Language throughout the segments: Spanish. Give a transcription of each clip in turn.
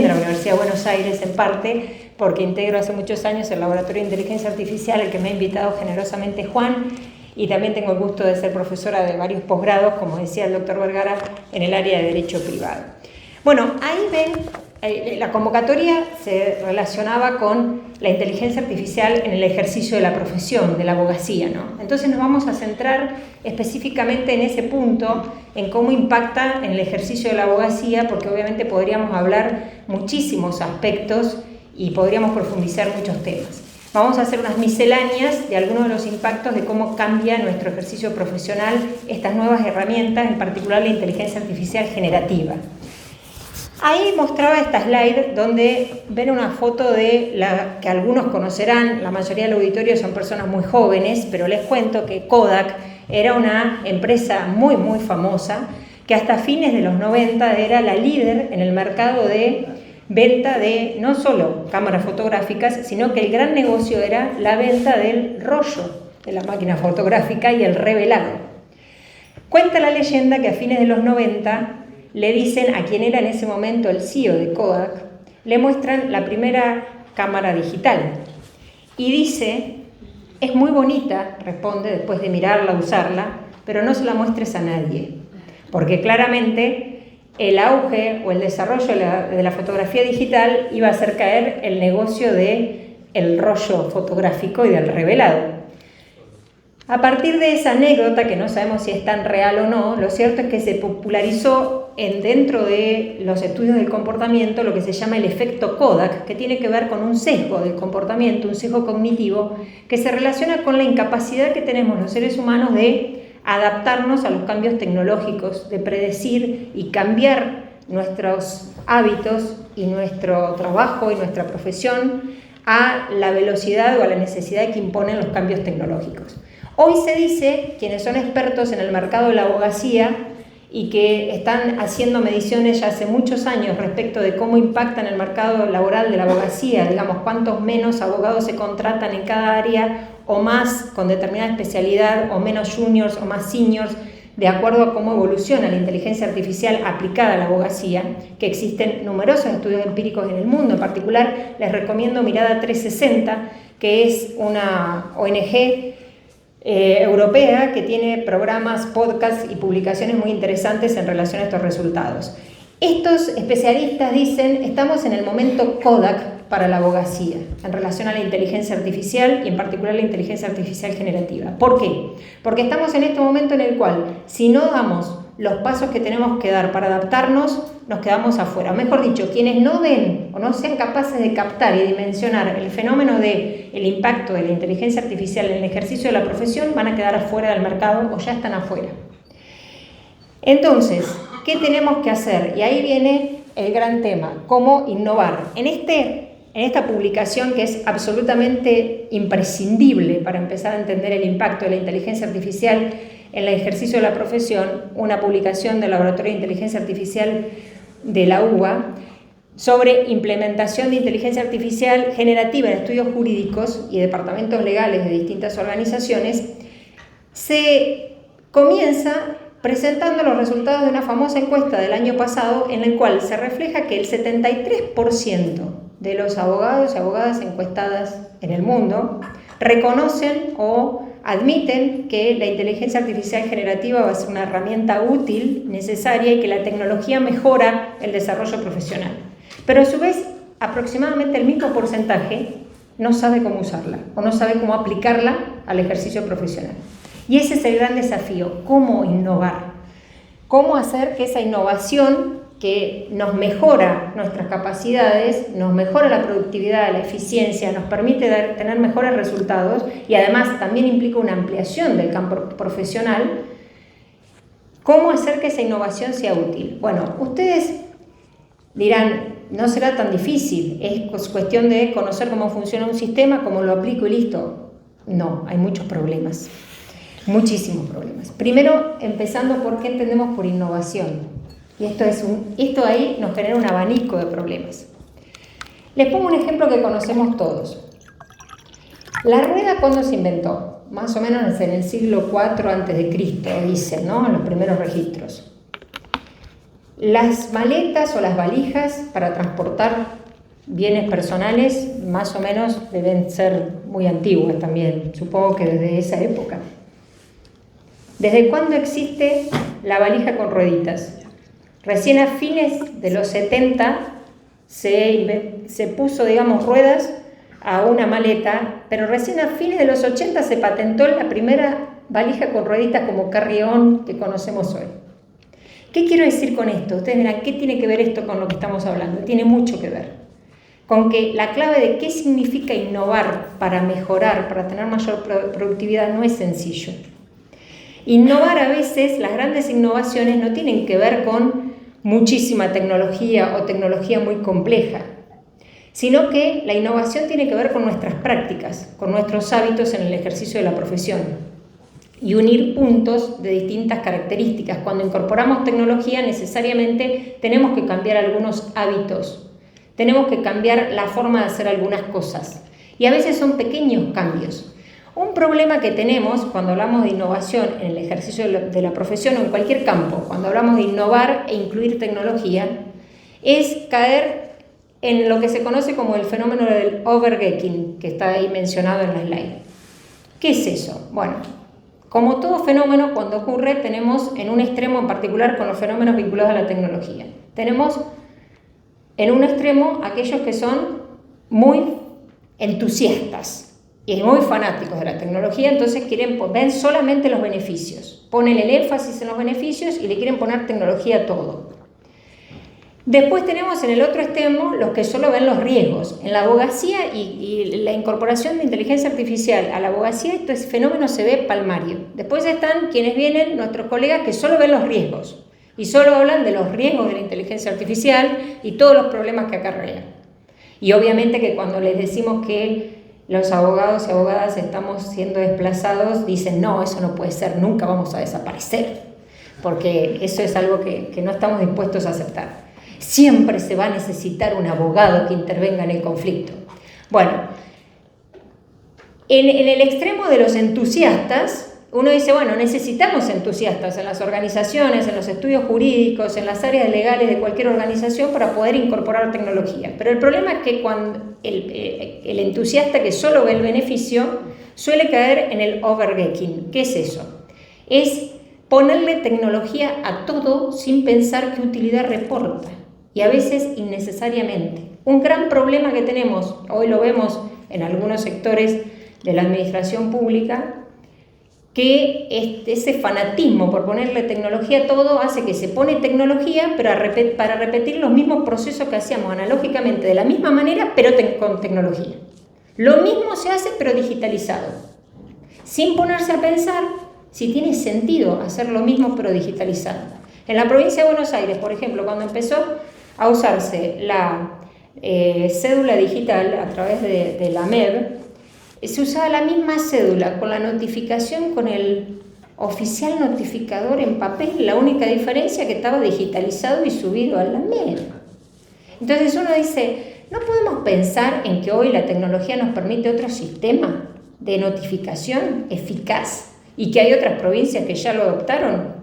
de la Universidad de Buenos Aires, en parte porque integro hace muchos años el Laboratorio de Inteligencia Artificial, el que me ha invitado generosamente Juan, y también tengo el gusto de ser profesora de varios posgrados, como decía el doctor Vergara, en el área de Derecho Privado. Bueno, ahí ven, la convocatoria se relacionaba con la inteligencia artificial en el ejercicio de la profesión, de la abogacía, ¿no? Entonces nos vamos a centrar específicamente en ese punto, en cómo impacta en el ejercicio de la abogacía, porque obviamente podríamos hablar muchísimos aspectos y podríamos profundizar muchos temas. Vamos a hacer unas misceláneas de algunos de los impactos de cómo cambia nuestro ejercicio profesional estas nuevas herramientas, en particular la inteligencia artificial generativa. Ahí mostraba esta slide donde ven una foto de la que algunos conocerán, la mayoría del auditorio son personas muy jóvenes, pero les cuento que Kodak era una empresa muy famosa que hasta fines de los 90 era la líder en el mercado de venta de no solo cámaras fotográficas, sino que el gran negocio era la venta del rollo de la máquina fotográfica y el revelado. Cuenta la leyenda que a fines de los 90 le dicen a quien era en ese momento el CEO de Kodak, le muestran la primera cámara digital y dice: es muy bonita, responde después de mirarla, usarla, pero no se la muestres a nadie, porque claramente el auge o el desarrollo de la fotografía digital iba a hacer caer el negocio del rollo fotográfico y del revelado. A partir de esa anécdota, que no sabemos si es tan real o no, lo cierto es que se popularizó dentro de los estudios del comportamiento lo que se llama el efecto Kodak, que tiene que ver con un sesgo del comportamiento, un sesgo cognitivo, que se relaciona con la incapacidad que tenemos los seres humanos de adaptarnos a los cambios tecnológicos, de predecir y cambiar nuestros hábitos y nuestro trabajo y nuestra profesión a la velocidad o a la necesidad que imponen los cambios tecnológicos. Hoy se dice, quienes son expertos en el mercado de la abogacía y que están haciendo mediciones ya hace muchos años respecto de cómo impacta en el mercado laboral de la abogacía, digamos, cuántos menos abogados se contratan en cada área, o más con determinada especialidad, o menos juniors o más seniors, de acuerdo a cómo evoluciona la inteligencia artificial aplicada a la abogacía, que existen numerosos estudios empíricos en el mundo. En particular, les recomiendo Mirada 360, que es una ONG europea que tiene programas, podcasts y publicaciones muy interesantes en relación a estos resultados. Estos especialistas dicen: estamos en el momento Kodak para la abogacía en relación a la inteligencia artificial y en particular la inteligencia artificial generativa. ¿Por qué? Porque estamos en este momento en el cual, si no damos los pasos que tenemos que dar para adaptarnos, nos quedamos afuera. Mejor dicho, quienes no den o no sean capaces de captar y dimensionar el fenómeno del impacto de la inteligencia artificial en el ejercicio de la profesión van a quedar afuera del mercado o ya están afuera. Entonces, ¿qué tenemos que hacer? Y ahí viene el gran tema: cómo innovar. En esta publicación, que es absolutamente imprescindible para empezar a entender el impacto de la inteligencia artificial en el ejercicio de la profesión, una publicación del Laboratorio de Inteligencia Artificial de la UBA sobre implementación de inteligencia artificial generativa en estudios jurídicos y departamentos legales de distintas organizaciones, se comienza presentando los resultados de una famosa encuesta del año pasado, en la cual se refleja que el 73% de los abogados y abogadas encuestadas en el mundo reconocen o admiten que la inteligencia artificial generativa va a ser una herramienta útil, necesaria, y que la tecnología mejora el desarrollo profesional. Pero a su vez, aproximadamente el mismo porcentaje no sabe cómo usarla o no sabe cómo aplicarla al ejercicio profesional. Y ese es el gran desafío: cómo innovar, cómo hacer que esa innovación que nos mejora nuestras capacidades, nos mejora la productividad, la eficiencia, nos permite tener mejores resultados y además también implica una ampliación del campo profesional. ¿Cómo hacer que esa innovación sea útil? Bueno, ustedes dirán: no será tan difícil, es cuestión de conocer cómo funciona un sistema, cómo lo aplico y listo. No, hay muchos problemas, muchísimos problemas. Primero, empezando por qué entendemos por innovación. Y esto ahí nos genera un abanico de problemas. Les pongo un ejemplo que conocemos todos. La rueda, ¿cuándo se inventó? Más o menos en el siglo IV a.C., dicen, ¿no? En los primeros registros. Las maletas o las valijas para transportar bienes personales más o menos deben ser muy antiguas también, supongo que desde esa época. ¿Desde cuándo existe la valija con rueditas? Recién a fines de los 70 se puso, digamos, ruedas a una maleta, pero recién a fines de los 80 se patentó la primera valija con rueditas como carry-on que conocemos hoy. ¿Qué quiero decir con esto? Ustedes verán, ¿qué tiene que ver esto con lo que estamos hablando? Tiene mucho que ver con que la clave de qué significa innovar para mejorar, para tener mayor productividad, no es sencillo. Innovar a veces, las grandes innovaciones no tienen que ver con muchísima tecnología o tecnología muy compleja, sino que la innovación tiene que ver con nuestras prácticas, con nuestros hábitos en el ejercicio de la profesión y unir puntos de distintas características. Cuando incorporamos tecnología, necesariamente tenemos que cambiar algunos hábitos, tenemos que cambiar la forma de hacer algunas cosas y a veces son pequeños cambios. Un problema que tenemos cuando hablamos de innovación en el ejercicio de la profesión o en cualquier campo, cuando hablamos de innovar e incluir tecnología, es caer en lo que se conoce como el fenómeno del overgetting, que está ahí mencionado en la slide. ¿Qué es eso? Bueno, como todo fenómeno, cuando ocurre, tenemos en un extremo en particular con los fenómenos vinculados a la tecnología. Tenemos en un extremo aquellos que son muy entusiastas y muy fanáticos de la tecnología, entonces ven solamente los beneficios, ponen el énfasis en los beneficios y le quieren poner tecnología a todo. Después tenemos en el otro extremo los que solo ven los riesgos. En la abogacía y la incorporación de inteligencia artificial a la abogacía, este fenómeno se ve palmario. Después están quienes vienen, nuestros colegas, que solo ven los riesgos y solo hablan de los riesgos de la inteligencia artificial y todos los problemas que acarrea. Y obviamente que cuando les decimos que los abogados y abogadas estamos siendo desplazados, dicen, no, eso no puede ser, nunca vamos a desaparecer, porque eso es algo que no estamos dispuestos a aceptar. Siempre se va a necesitar un abogado que intervenga en el conflicto. Bueno, en el extremo de los entusiastas, uno dice, bueno, necesitamos entusiastas en las organizaciones, en los estudios jurídicos, en las áreas legales de cualquier organización para poder incorporar tecnología. Pero el problema es que cuando el entusiasta que solo ve el beneficio suele caer en el overgetting. ¿Qué es eso? Es ponerle tecnología a todo sin pensar qué utilidad reporta, y a veces innecesariamente. Un gran problema que tenemos, hoy lo vemos en algunos sectores de la administración pública, que ese fanatismo por ponerle tecnología a todo hace que se pone tecnología para repetir los mismos procesos que hacíamos analógicamente de la misma manera, pero con tecnología. Lo mismo se hace, pero digitalizado, sin ponerse a pensar si tiene sentido hacer lo mismo, pero digitalizado. En la provincia de Buenos Aires, por ejemplo, cuando empezó a usarse la cédula digital a través de la MEB, se usaba la misma cédula con la notificación con el oficial notificador en papel, la única diferencia que estaba digitalizado y subido a la MEB. Entonces uno dice, ¿no podemos pensar en que hoy la tecnología nos permite otro sistema de notificación eficaz y que hay otras provincias que ya lo adoptaron?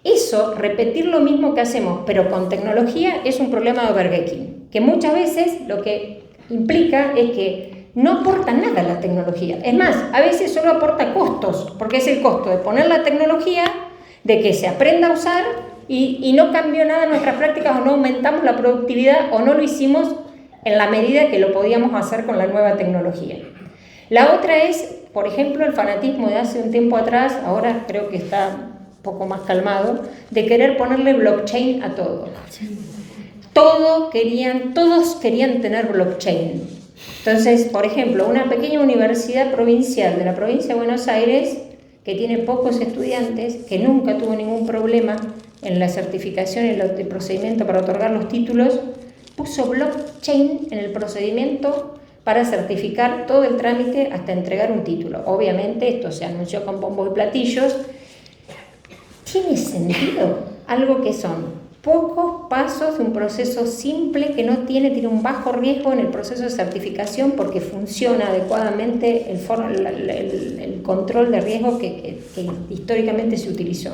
Eso, repetir lo mismo que hacemos, pero con tecnología, es un problema de overgetting, que muchas veces lo que implica es que no aporta nada a la tecnología. Es más, a veces solo aporta costos, porque es el costo de poner la tecnología, de que se aprenda a usar y no cambió nada en nuestras prácticas o no aumentamos la productividad o no lo hicimos en la medida que lo podíamos hacer con la nueva tecnología. La otra es, por ejemplo, el fanatismo de hace un tiempo atrás, ahora creo que está un poco más calmado, de querer ponerle blockchain a todo. Todos querían tener blockchain. Entonces, por ejemplo, una pequeña universidad provincial de la provincia de Buenos Aires, que tiene pocos estudiantes, que nunca tuvo ningún problema en la certificación y el procedimiento para otorgar los títulos, puso blockchain en el procedimiento para certificar todo el trámite hasta entregar un título. Obviamente esto se anunció con bombos y platillos. ¿Tiene sentido? Algo que son pocos pasos de un proceso simple que tiene un bajo riesgo en el proceso de certificación porque funciona adecuadamente el control de riesgo que históricamente se utilizó.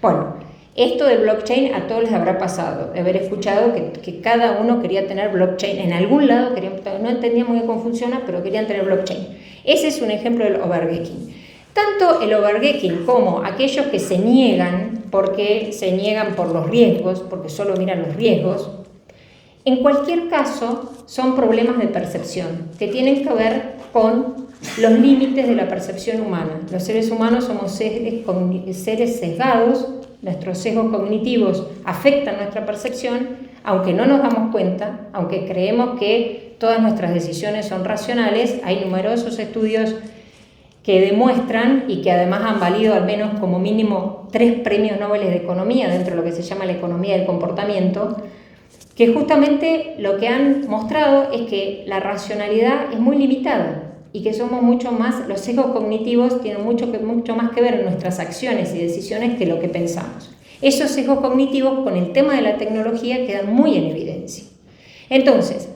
Bueno, Esto del blockchain a todos les habrá pasado, de haber escuchado que cada uno quería tener blockchain. En algún lado no entendían muy bien cómo funciona, pero querían tener blockchain. Ese es un ejemplo del overgeeking. Tanto el overgeeking como aquellos que se niegan, porque se niegan por los riesgos, porque solo miran los riesgos, en cualquier caso son problemas de percepción que tienen que ver con los límites de la percepción humana. Los seres humanos somos seres sesgados. Nuestros sesgos cognitivos afectan nuestra percepción, aunque no nos damos cuenta, aunque creemos que todas nuestras decisiones son racionales. Hay numerosos estudios que demuestran y que además han valido al menos como mínimo 3 premios Nobel de Economía dentro de lo que se llama la economía del comportamiento, que justamente lo que han mostrado es que la racionalidad es muy limitada y que somos mucho más, los sesgos cognitivos tienen mucho más que ver en nuestras acciones y decisiones que lo que pensamos. Esos sesgos cognitivos con el tema de la tecnología quedan muy en evidencia. Entonces,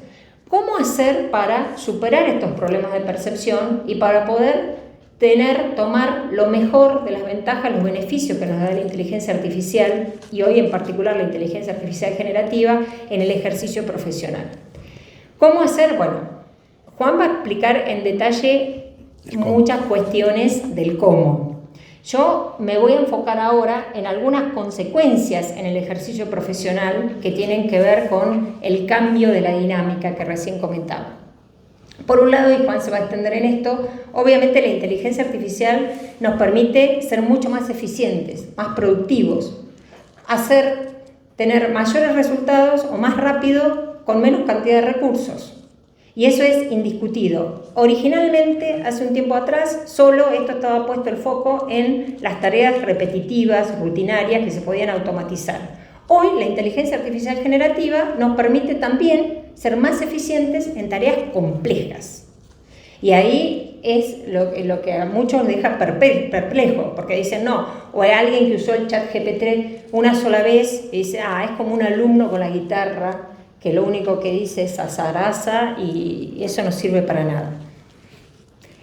¿cómo hacer para superar estos problemas de percepción y para poder tomar lo mejor de las ventajas, los beneficios que nos da la inteligencia artificial y hoy en particular la inteligencia artificial generativa en el ejercicio profesional? ¿Cómo hacer? Bueno, Juan va a explicar en detalle muchas cuestiones del cómo. Yo me voy a enfocar ahora en algunas consecuencias en el ejercicio profesional que tienen que ver con el cambio de la dinámica que recién comentaba. Por un lado, y Juan se va a extender en esto, obviamente la inteligencia artificial nos permite ser mucho más eficientes, más productivos, tener mayores resultados o más rápido con menos cantidad de recursos. Y eso es indiscutido. Originalmente, hace un tiempo atrás, solo esto estaba puesto el foco en las tareas repetitivas, rutinarias, que se podían automatizar. Hoy, la inteligencia artificial generativa nos permite también ser más eficientes en tareas complejas. Y ahí es lo que a muchos deja perplejo, porque dicen no, o hay alguien que usó el chat GPT una sola vez y dice, es como un alumno con la guitarra, que lo único que dice es azaraza y eso no sirve para nada.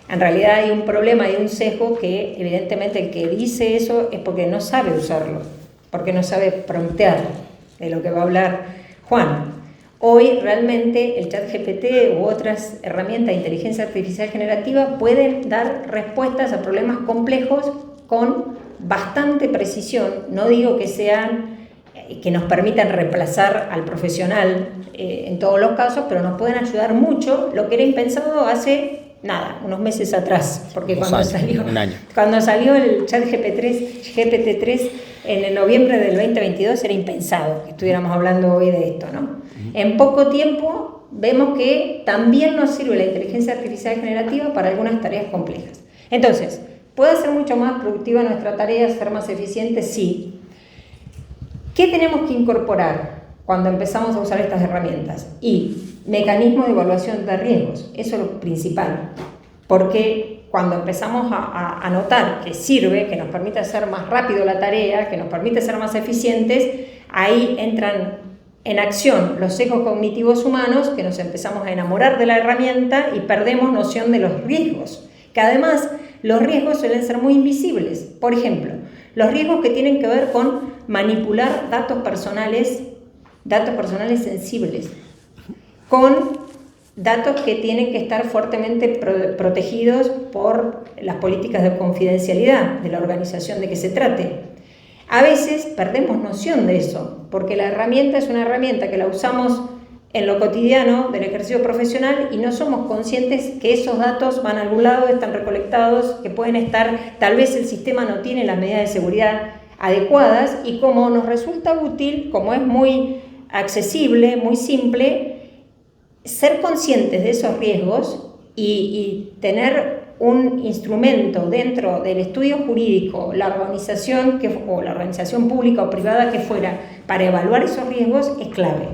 En realidad hay un problema, hay un sesgo que evidentemente el que dice eso es porque no sabe usarlo, porque no sabe promptear, de lo que va a hablar Juan. Hoy realmente el ChatGPT u otras herramientas de inteligencia artificial generativa pueden dar respuestas a problemas complejos con bastante precisión. No digo que nos permitan reemplazar al profesional en todos los casos, pero nos pueden ayudar mucho, lo que era impensado hace unos meses atrás, porque cuando salió el chat GPT-3 en el noviembre del 2022 era impensado que estuviéramos hablando hoy de esto, ¿no? En poco tiempo vemos que también nos sirve la inteligencia artificial generativa para algunas tareas complejas. Entonces, ¿puede ser mucho más productiva nuestra tarea, ser más eficiente? Sí. ¿Qué tenemos que incorporar cuando empezamos a usar estas herramientas? Y mecanismos de evaluación de riesgos, eso es lo principal, porque cuando empezamos a notar que sirve, que nos permite hacer más rápido la tarea, que nos permite ser más eficientes, ahí entran en acción los sesgos cognitivos humanos, que nos empezamos a enamorar de la herramienta y perdemos noción de los riesgos, que además los riesgos suelen ser muy invisibles. Por ejemplo, los riesgos que tienen que ver con manipular datos personales sensibles, con datos que tienen que estar fuertemente protegidos por las políticas de confidencialidad de la organización de que se trate. A veces perdemos noción de eso, porque la herramienta es una herramienta que la usamos en lo cotidiano del ejercicio profesional y no somos conscientes que esos datos van a algún lado, están recolectados, que pueden estar, tal vez el sistema no tiene las medidas de seguridad adecuadas y como nos resulta útil, como es muy accesible, muy simple, ser conscientes de esos riesgos y tener un instrumento dentro del estudio jurídico, la organización o la organización pública o privada que fuera, para evaluar esos riesgos es clave.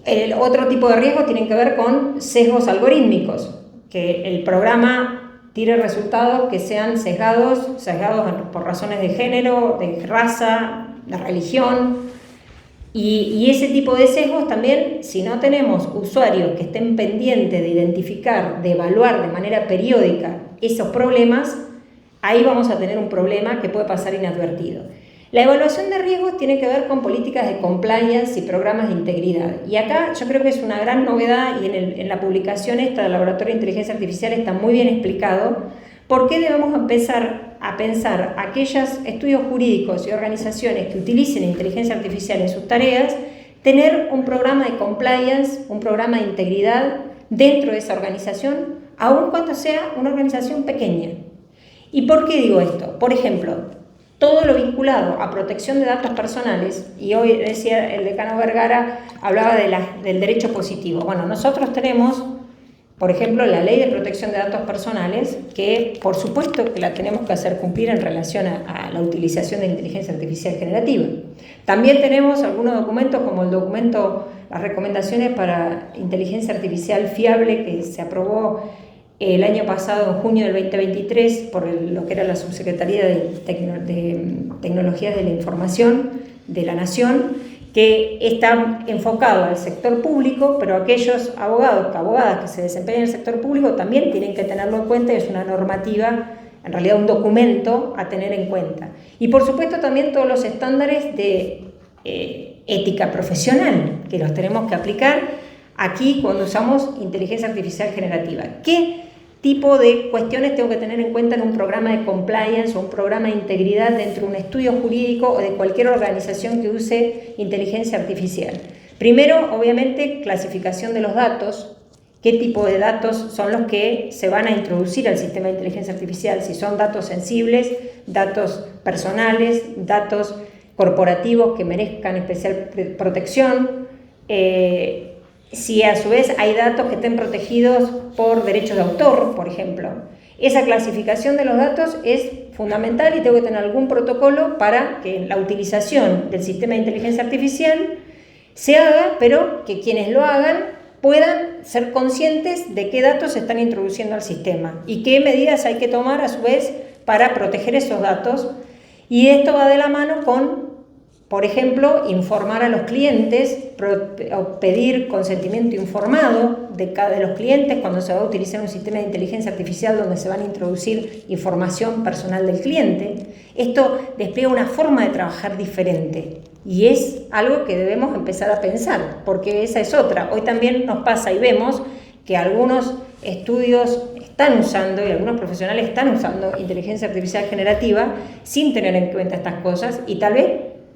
El otro tipo de riesgos tienen que ver con sesgos algorítmicos, que el programa tire resultados que sean sesgados por razones de género, de raza, de religión. Y ese tipo de sesgos también, si no tenemos usuarios que estén pendientes de identificar, de evaluar de manera periódica esos problemas, ahí vamos a tener un problema que puede pasar inadvertido. La evaluación de riesgos tiene que ver con políticas de compliance y programas de integridad. Y acá yo creo que es una gran novedad, y en la publicación esta del Laboratorio de Inteligencia Artificial está muy bien explicado por qué debemos empezar a pensar aquellos estudios jurídicos y organizaciones que utilicen inteligencia artificial en sus tareas, tener un programa de compliance, un programa de integridad dentro de esa organización, aun cuando sea una organización pequeña. ¿Y por qué digo esto? Por ejemplo, todo lo vinculado a protección de datos personales, y hoy decía el decano Vergara, hablaba del derecho positivo. Bueno, nosotros tenemos, por ejemplo, la Ley de Protección de Datos Personales, que por supuesto que la tenemos que hacer cumplir en relación a la utilización de inteligencia artificial generativa. También tenemos algunos documentos, como el documento, las recomendaciones para inteligencia artificial fiable, que se aprobó el año pasado, en junio del 2023, por lo que era la Subsecretaría de Tecnologías de la Información de la Nación, que está enfocado al sector público, pero aquellos abogadas que se desempeñan en el sector público también tienen que tenerlo en cuenta, y es una normativa, en realidad un documento a tener en cuenta. Y por supuesto también todos los estándares de ética profesional, que los tenemos que aplicar aquí cuando usamos inteligencia artificial generativa. ¿Qué tipo de cuestiones tengo que tener en cuenta en un programa de compliance o un programa de integridad dentro de un estudio jurídico o de cualquier organización que use inteligencia artificial? Primero, obviamente, clasificación de los datos. ¿Qué tipo de datos son los que se van a introducir al sistema de inteligencia artificial? Si son datos sensibles, datos personales, datos corporativos que merezcan especial protección, si a su vez hay datos que estén protegidos por derechos de autor, por ejemplo. Esa clasificación de los datos es fundamental y tengo que tener algún protocolo para que la utilización del sistema de inteligencia artificial se haga, pero que quienes lo hagan puedan ser conscientes de qué datos se están introduciendo al sistema y qué medidas hay que tomar a su vez para proteger esos datos. Y esto va de la mano con, por ejemplo, informar a los clientes o pedir consentimiento informado de los clientes cuando se va a utilizar un sistema de inteligencia artificial donde se van a introducir información personal del cliente. Esto despliega una forma de trabajar diferente y es algo que debemos empezar a pensar, porque esa es otra. Hoy también nos pasa y vemos que algunos estudios están usando y algunos profesionales están usando inteligencia artificial generativa sin tener en cuenta estas cosas, y tal vez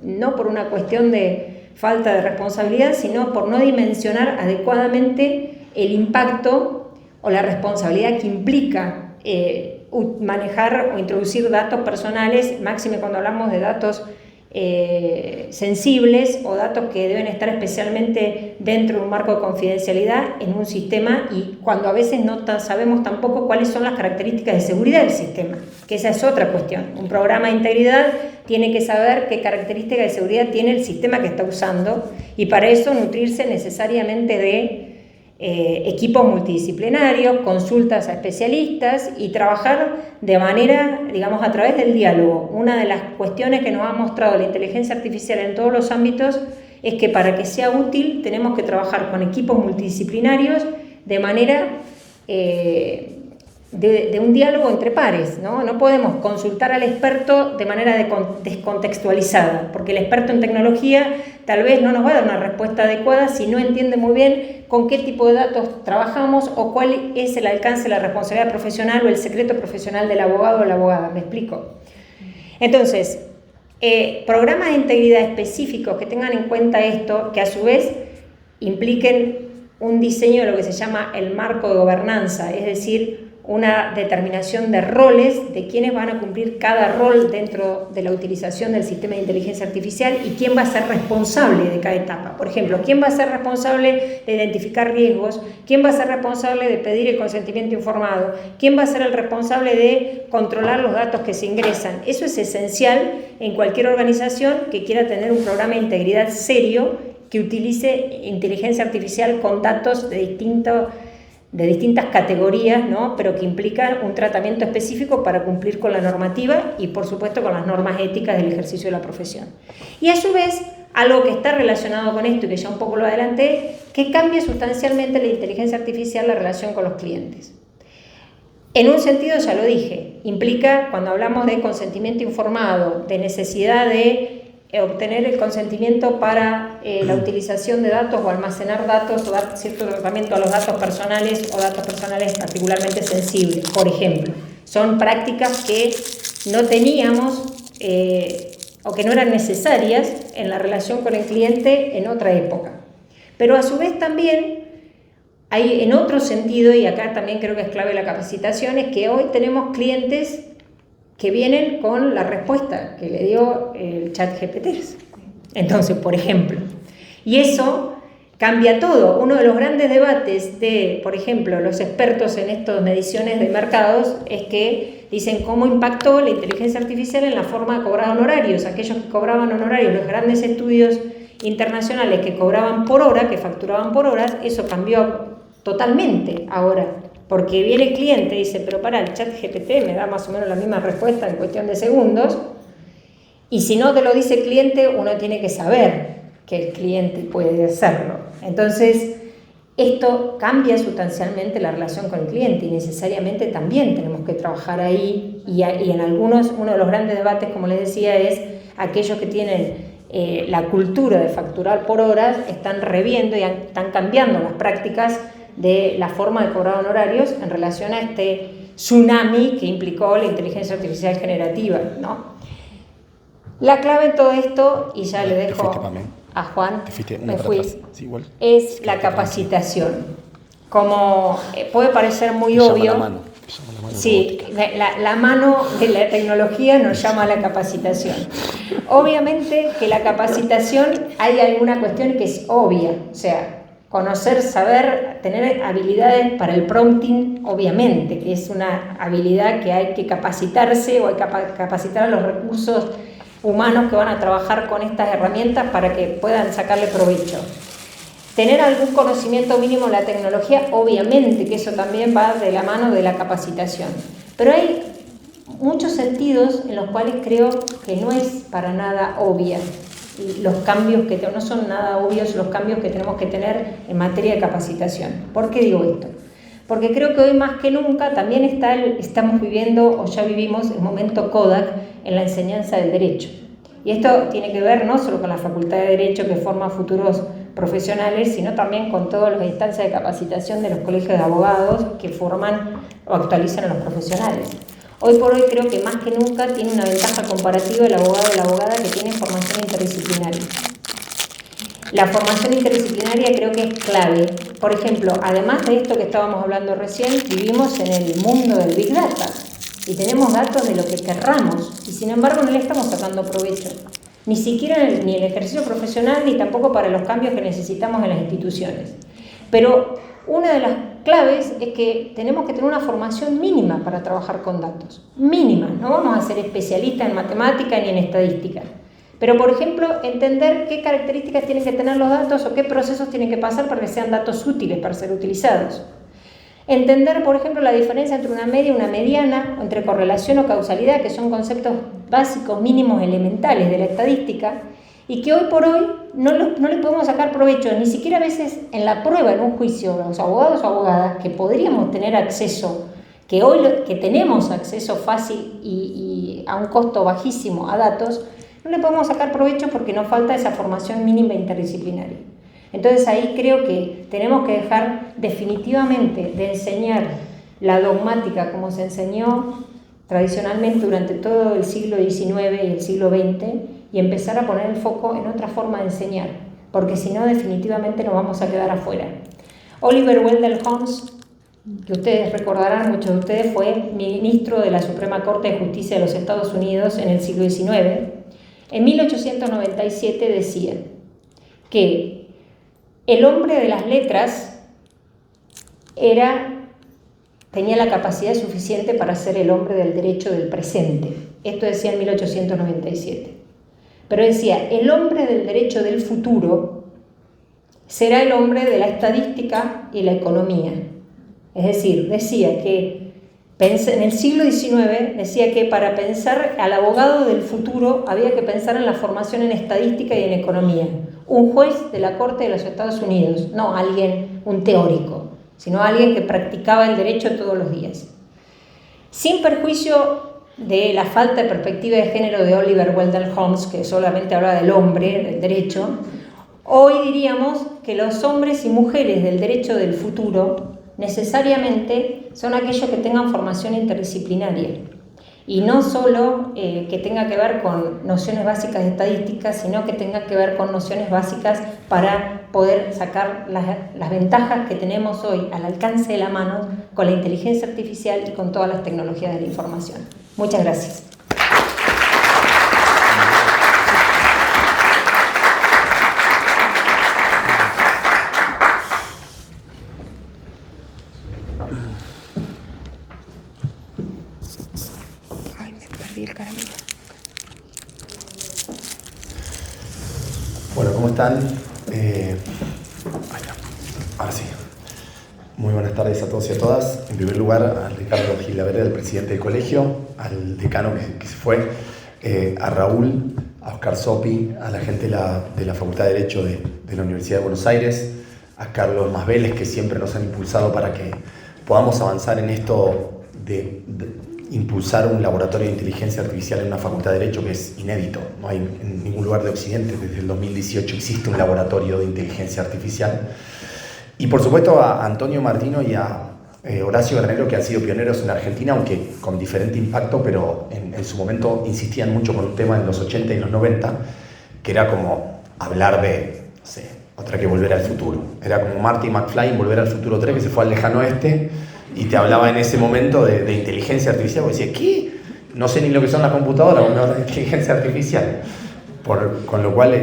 no por una cuestión de falta de responsabilidad, sino por no dimensionar adecuadamente el impacto o la responsabilidad que implica manejar o introducir datos personales, máxime cuando hablamos de datos sensibles o datos que deben estar especialmente dentro de un marco de confidencialidad en un sistema, y cuando a veces no sabemos tampoco cuáles son las características de seguridad del sistema, que esa es otra cuestión. Un programa de integridad tiene que saber qué características de seguridad tiene el sistema que está usando, y para eso nutrirse necesariamente de equipos multidisciplinarios, consultas a especialistas y trabajar de manera, digamos, a través del diálogo. Una de las cuestiones que nos ha mostrado la inteligencia artificial en todos los ámbitos es que para que sea útil tenemos que trabajar con equipos multidisciplinarios de manera de un diálogo entre pares, ¿no? No podemos consultar al experto de manera descontextualizada, porque el experto en tecnología tal vez no nos va a dar una respuesta adecuada si no entiende muy bien con qué tipo de datos trabajamos o cuál es el alcance de la responsabilidad profesional o el secreto profesional del abogado o la abogada. ¿Me explico? Entonces, programas de integridad específicos que tengan en cuenta esto, que a su vez impliquen un diseño de lo que se llama el marco de gobernanza, es decir, una determinación de roles, de quiénes van a cumplir cada rol dentro de la utilización del sistema de inteligencia artificial y quién va a ser responsable de cada etapa. Por ejemplo, quién va a ser responsable de identificar riesgos, quién va a ser responsable de pedir el consentimiento informado, quién va a ser el responsable de controlar los datos que se ingresan. Eso es esencial en cualquier organización que quiera tener un programa de integridad serio que utilice inteligencia artificial con datos de distintas categorías, ¿no? Pero que implican un tratamiento específico para cumplir con la normativa y, por supuesto, con las normas éticas del ejercicio de la profesión. Y a su vez, algo que está relacionado con esto y que ya un poco lo adelanté, que cambie sustancialmente la inteligencia artificial la relación con los clientes. En un sentido, ya lo dije, implica, cuando hablamos de consentimiento informado, de necesidad de obtener el consentimiento para la utilización de datos o almacenar datos o dar cierto tratamiento a los datos personales o datos personales particularmente sensibles, por ejemplo. Son prácticas que no teníamos o que no eran necesarias en la relación con el cliente en otra época. Pero a su vez también hay en otro sentido, y acá también creo que es clave la capacitación, es que hoy tenemos clientes que vienen con la respuesta que le dio el ChatGPT. Entonces, por ejemplo, y eso cambia todo. Uno de los grandes debates de, por ejemplo, los expertos en estas mediciones de mercados es que dicen cómo impactó la inteligencia artificial en la forma de cobrar honorarios. Aquellos que cobraban honorarios, los grandes estudios internacionales que cobraban por hora, que facturaban por horas, eso cambió totalmente ahora. Porque viene el cliente y dice, pero para, el ChatGPT me da más o menos la misma respuesta en cuestión de segundos, y si no te lo dice el cliente, uno tiene que saber que el cliente puede hacerlo. Entonces, esto cambia sustancialmente la relación con el cliente y necesariamente también tenemos que trabajar ahí, y en algunos, uno de los grandes debates, como les decía, es aquellos que tienen la cultura de facturar por horas, están reviendo y están cambiando las prácticas de la forma de cobrar honorarios en relación a este tsunami que implicó la inteligencia artificial generativa, ¿no? La clave en todo esto, y ya le dejo a Juan, me fui, es la capacitación. Como puede parecer muy obvio, sí, la mano de la tecnología nos llama a la capacitación. Obviamente que la capacitación, hay alguna cuestión que es obvia, o sea, conocer, saber, tener habilidades para el prompting, obviamente, que es una habilidad que hay que capacitarse, o hay que capacitar a los recursos humanos que van a trabajar con estas herramientas para que puedan sacarle provecho. Tener algún conocimiento mínimo de la tecnología, obviamente que eso también va de la mano de la capacitación. Pero hay muchos sentidos en los cuales creo que no es para nada obvia. Los cambios que no son nada obvios, los cambios que tenemos que tener en materia de capacitación. ¿Por qué digo esto? Porque creo que hoy más que nunca también estamos viviendo, o ya vivimos, el momento Kodak en la enseñanza del derecho. Y esto tiene que ver no solo con la Facultad de Derecho que forma futuros profesionales, sino también con todas las instancias de capacitación de los colegios de abogados que forman o actualizan a los profesionales. Hoy por hoy creo que más que nunca tiene una ventaja comparativa el abogado o la abogada que tiene formación interdisciplinaria. La formación interdisciplinaria creo que es clave. Por ejemplo, además de esto que estábamos hablando recién, vivimos en el mundo del Big Data y tenemos datos de lo que querramos y sin embargo no le estamos sacando provecho, ni siquiera ni en el ejercicio profesional ni tampoco para los cambios que necesitamos en las instituciones. Pero una de las claves es que tenemos que tener una formación mínima para trabajar con datos, mínima. No vamos a ser especialistas en matemática ni en estadística, pero por ejemplo entender qué características tienen que tener los datos o qué procesos tienen que pasar para que sean datos útiles para ser utilizados. Entender, por ejemplo, la diferencia entre una media y una mediana, o entre correlación o causalidad, que son conceptos básicos, mínimos, elementales de la estadística, y que hoy por hoy no le podemos sacar provecho, ni siquiera a veces en la prueba, en un juicio, los abogados o abogadas que podríamos tener acceso, que hoy que tenemos acceso fácil y a un costo bajísimo a datos, no le podemos sacar provecho porque nos falta esa formación mínima interdisciplinaria. Entonces ahí creo que tenemos que dejar definitivamente de enseñar la dogmática como se enseñó tradicionalmente durante todo el siglo XIX y el siglo XX y empezar a poner el foco en otra forma de enseñar, porque si no definitivamente nos vamos a quedar afuera. Oliver Wendell Holmes, que ustedes recordarán, muchos de ustedes, fue ministro de la Suprema Corte de Justicia de los Estados Unidos en el siglo XIX. En 1897 decía que el hombre de las letras tenía la capacidad suficiente para ser el hombre del derecho del presente. Esto decía en 1897. Pero decía, el hombre del derecho del futuro será el hombre de la estadística y la economía. Es decir, decía que en el siglo XIX decía que para pensar al abogado del futuro había que pensar en la formación en estadística y en economía. Un juez de la Corte de los Estados Unidos, no un teórico, sino alguien que practicaba el derecho todos los días. sin perjuicio de la falta de perspectiva de género de Oliver Wendell Holmes, que solamente habla del hombre, del derecho. Hoy diríamos que los hombres y mujeres del derecho del futuro necesariamente son aquellos que tengan formación interdisciplinaria y no solo que tenga que ver con nociones básicas de estadística, sino que tenga que ver con nociones básicas para poder sacar las ventajas que tenemos hoy al alcance de la mano con la inteligencia artificial y con todas las tecnologías de la información. Muchas gracias. Bueno, ¿cómo están? Ahora sí. Muy buenas tardes a todos y a todas. En primer lugar, a Ricardo Gilaverra, el presidente del colegio, al decano que se fue, a Raúl, a Oscar Sopi, a la gente de la Facultad de Derecho de la Universidad de Buenos Aires, a Carlos Masveles, que siempre nos han impulsado para que podamos avanzar en esto de impulsar un laboratorio de inteligencia artificial en una facultad de Derecho que es inédito. No hay en ningún lugar de Occidente, desde el 2018 existe un laboratorio de inteligencia artificial. Y por supuesto a Antonio Martino y a Horacio Granero, que han sido pioneros en Argentina, aunque con diferente impacto, pero en su momento insistían mucho con un tema en los 80 y en los 90, que era como hablar de, no sé, otra que Volver al Futuro. Era como Marty McFly en Volver al Futuro 3, que se fue al lejano oeste, y te hablaba en ese momento de inteligencia artificial, porque decía, ¿qué? No sé ni lo que son las computadoras, como me hablan de inteligencia artificial. Con lo cual,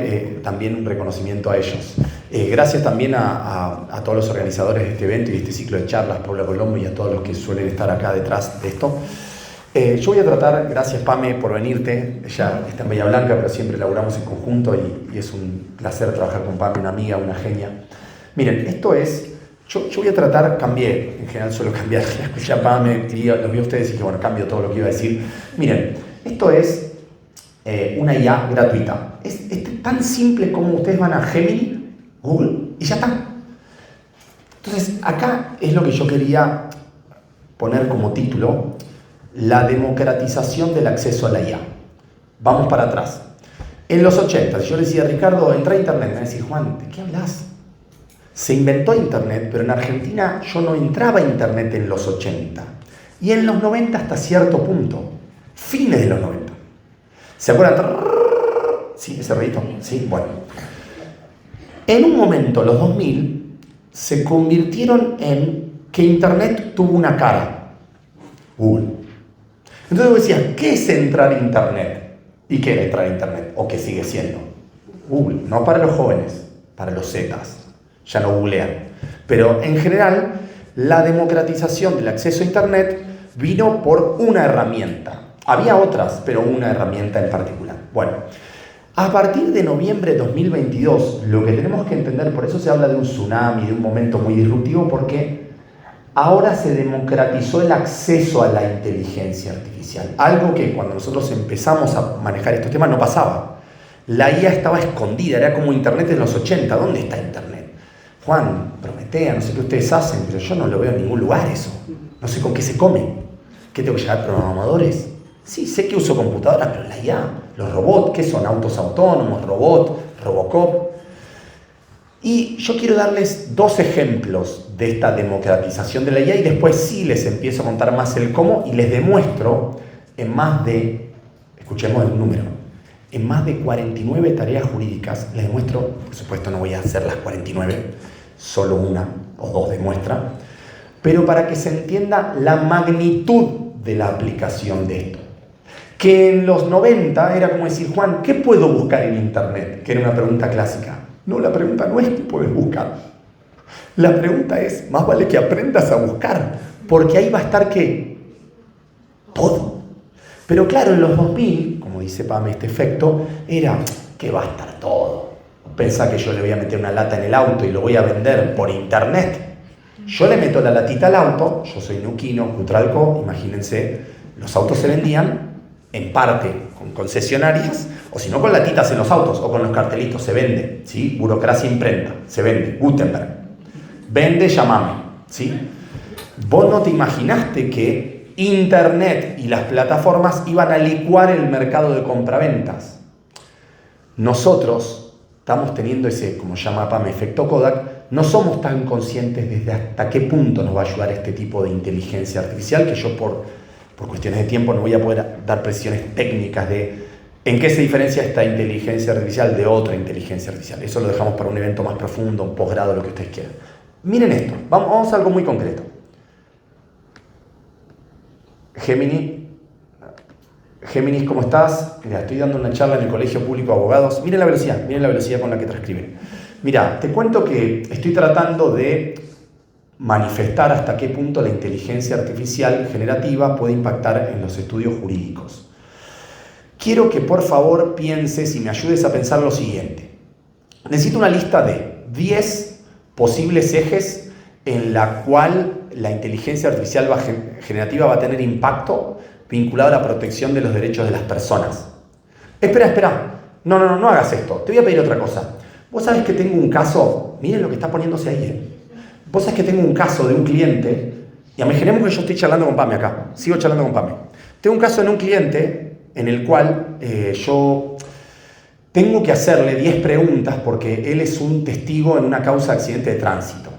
también un reconocimiento a ellos. Gracias también a todos los organizadores de este evento y de este ciclo de charlas, Paula Colombo, y a todos los que suelen estar acá detrás de esto. Yo voy a tratar, gracias Pame por venirte, ella está en Bahía Blanca, pero siempre laburamos en conjunto y es un placer trabajar con Pame, una amiga, una genia. Miren, esto es... Yo voy a tratar, cambié, en general suelo cambiar, escuché a Pame, los vi a ustedes y dije, bueno, cambio todo lo que iba a decir. Miren, esto es una IA gratuita. Es tan simple como ustedes van a Gemini, Google, y ya está. Entonces, acá es lo que yo quería poner como título, la democratización del acceso a la IA. Vamos para atrás. En los 80, yo le decía, Ricardo, entra a Internet. Me decía, Juan, ¿de qué hablas? Se inventó Internet, pero en Argentina yo no entraba a Internet en los 80. Y en los 90 hasta cierto punto. Fines de los 90. ¿Se acuerdan? ¿Sí? ¿Ese ruidito? Sí, bueno. En un momento, los 2000, se convirtieron en que Internet tuvo una cara. Google. Entonces vos decías, ¿qué es entrar a Internet? ¿Y qué era entrar a Internet? ¿O qué sigue siendo? Google. No para los jóvenes, para los zetas. Ya no googlean. Pero en general, la democratización del acceso a Internet vino por una herramienta. Había otras, pero una herramienta en particular. Bueno, a partir de noviembre de 2022, lo que tenemos que entender, por eso se habla de un tsunami, de un momento muy disruptivo, porque ahora se democratizó el acceso a la inteligencia artificial. Algo que cuando nosotros empezamos a manejar estos temas no pasaba. La IA estaba escondida, era como Internet en los 80. ¿Dónde está Internet? Juan, Prometea, no sé qué ustedes hacen, pero yo no lo veo en ningún lugar eso. No sé con qué se come. ¿Qué tengo que llevar programadores? Sí, sé que uso computadoras, pero la IA, los robots, ¿qué son? Autos autónomos, robots, Robocop. Y yo quiero darles dos ejemplos de esta democratización de la IA y después sí les empiezo a contar más el cómo y les demuestro en más de, escuchemos el número, en más de 49 tareas jurídicas, les demuestro, por supuesto no voy a hacer las 49, solo una o dos de muestra, pero para que se entienda la magnitud de la aplicación de esto. Que en los 90 era como decir, Juan, ¿qué puedo buscar en Internet? Que era una pregunta clásica. No, la pregunta no es qué puedes buscar. La pregunta es, más vale que aprendas a buscar, porque ahí va a estar ¿qué? Todo. Pero claro, en los 2000, como dice Pame, este efecto, era que va a estar todo. Pensá que yo le voy a meter una lata en el auto y lo voy a vender por Internet. Yo le meto la latita al auto, yo soy neuquino, Cutralco, imagínense, los autos se vendían en parte con concesionarias, o si no con latitas en los autos, o con los cartelitos, se vende, ¿sí? Burocracia imprenta, se vende, Gutenberg. Vende, llamame, ¿sí? Vos no te imaginaste que Internet y las plataformas iban a licuar el mercado de compraventas. Nosotros estamos teniendo ese, como llama Pam, efecto Kodak. No somos tan conscientes desde hasta qué punto nos va a ayudar este tipo de inteligencia artificial, que yo por cuestiones de tiempo no voy a poder dar precisiones técnicas de en qué se diferencia esta inteligencia artificial de otra inteligencia artificial. Eso lo dejamos para un evento más profundo, un posgrado, lo que ustedes quieran. Miren esto, vamos a algo muy concreto. Géminis, ¿cómo estás? Mira, estoy dando una charla en el Colegio Público de Abogados. Miren la velocidad con la que transcriben. Mira, te cuento que estoy tratando de manifestar hasta qué punto la inteligencia artificial generativa puede impactar en los estudios jurídicos. Quiero que por favor pienses y me ayudes a pensar lo siguiente. Necesito una lista de 10 posibles ejes en la cual la inteligencia artificial generativa va a tener impacto vinculado a la protección de los derechos de las personas. Espera. No hagas esto. Te voy a pedir otra cosa. Vos sabés que tengo un caso, miren lo que está poniéndose ahí. Vos sabés que tengo un caso de un cliente, y imaginemos que yo estoy charlando con Pame acá, sigo charlando con Pame. Tengo un caso en un cliente en el cual yo tengo que hacerle 10 preguntas porque él es un testigo en una causa de accidente de tránsito.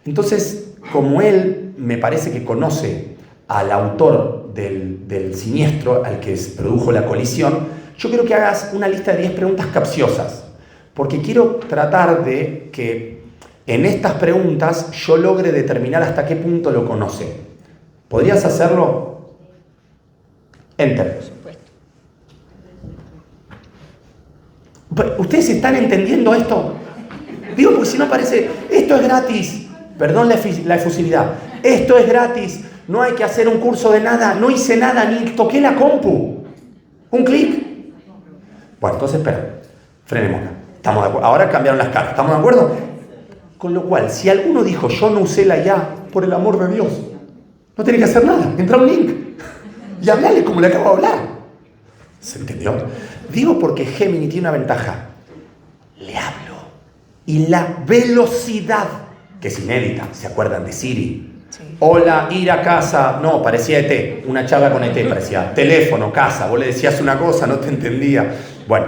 Entonces, como él me parece que conoce al autor del siniestro al que se produjo la colisión, yo quiero que hagas una lista de 10 preguntas capciosas, porque quiero tratar de que en estas preguntas yo logre determinar hasta qué punto lo conoce. ¿Podrías hacerlo? Enter. Por supuesto. ¿Ustedes están entendiendo esto? Digo, porque si no parece, esto es gratis. Perdón la efusividad. Esto es gratis. No hay que hacer un curso de nada. No hice nada, ni toqué la compu. Un clic. Bueno, entonces espera. Frenemos acá. ¿Estamos de acuerdo? Ahora cambiaron las caras. ¿Estamos de acuerdo? Con lo cual, si alguno dijo, yo no usé la IA, por el amor de Dios, no tiene que hacer nada. Entra un link y hablale como le acabo de hablar. ¿Se entendió? Digo porque Gemini tiene una ventaja. Le hablo. Y la velocidad, que es inédita. ¿Se acuerdan de Siri? Sí. Hola, ir a casa. No, parecía ET. Una charla con ET parecía. Teléfono, casa. Vos le decías una cosa, no te entendía. Bueno,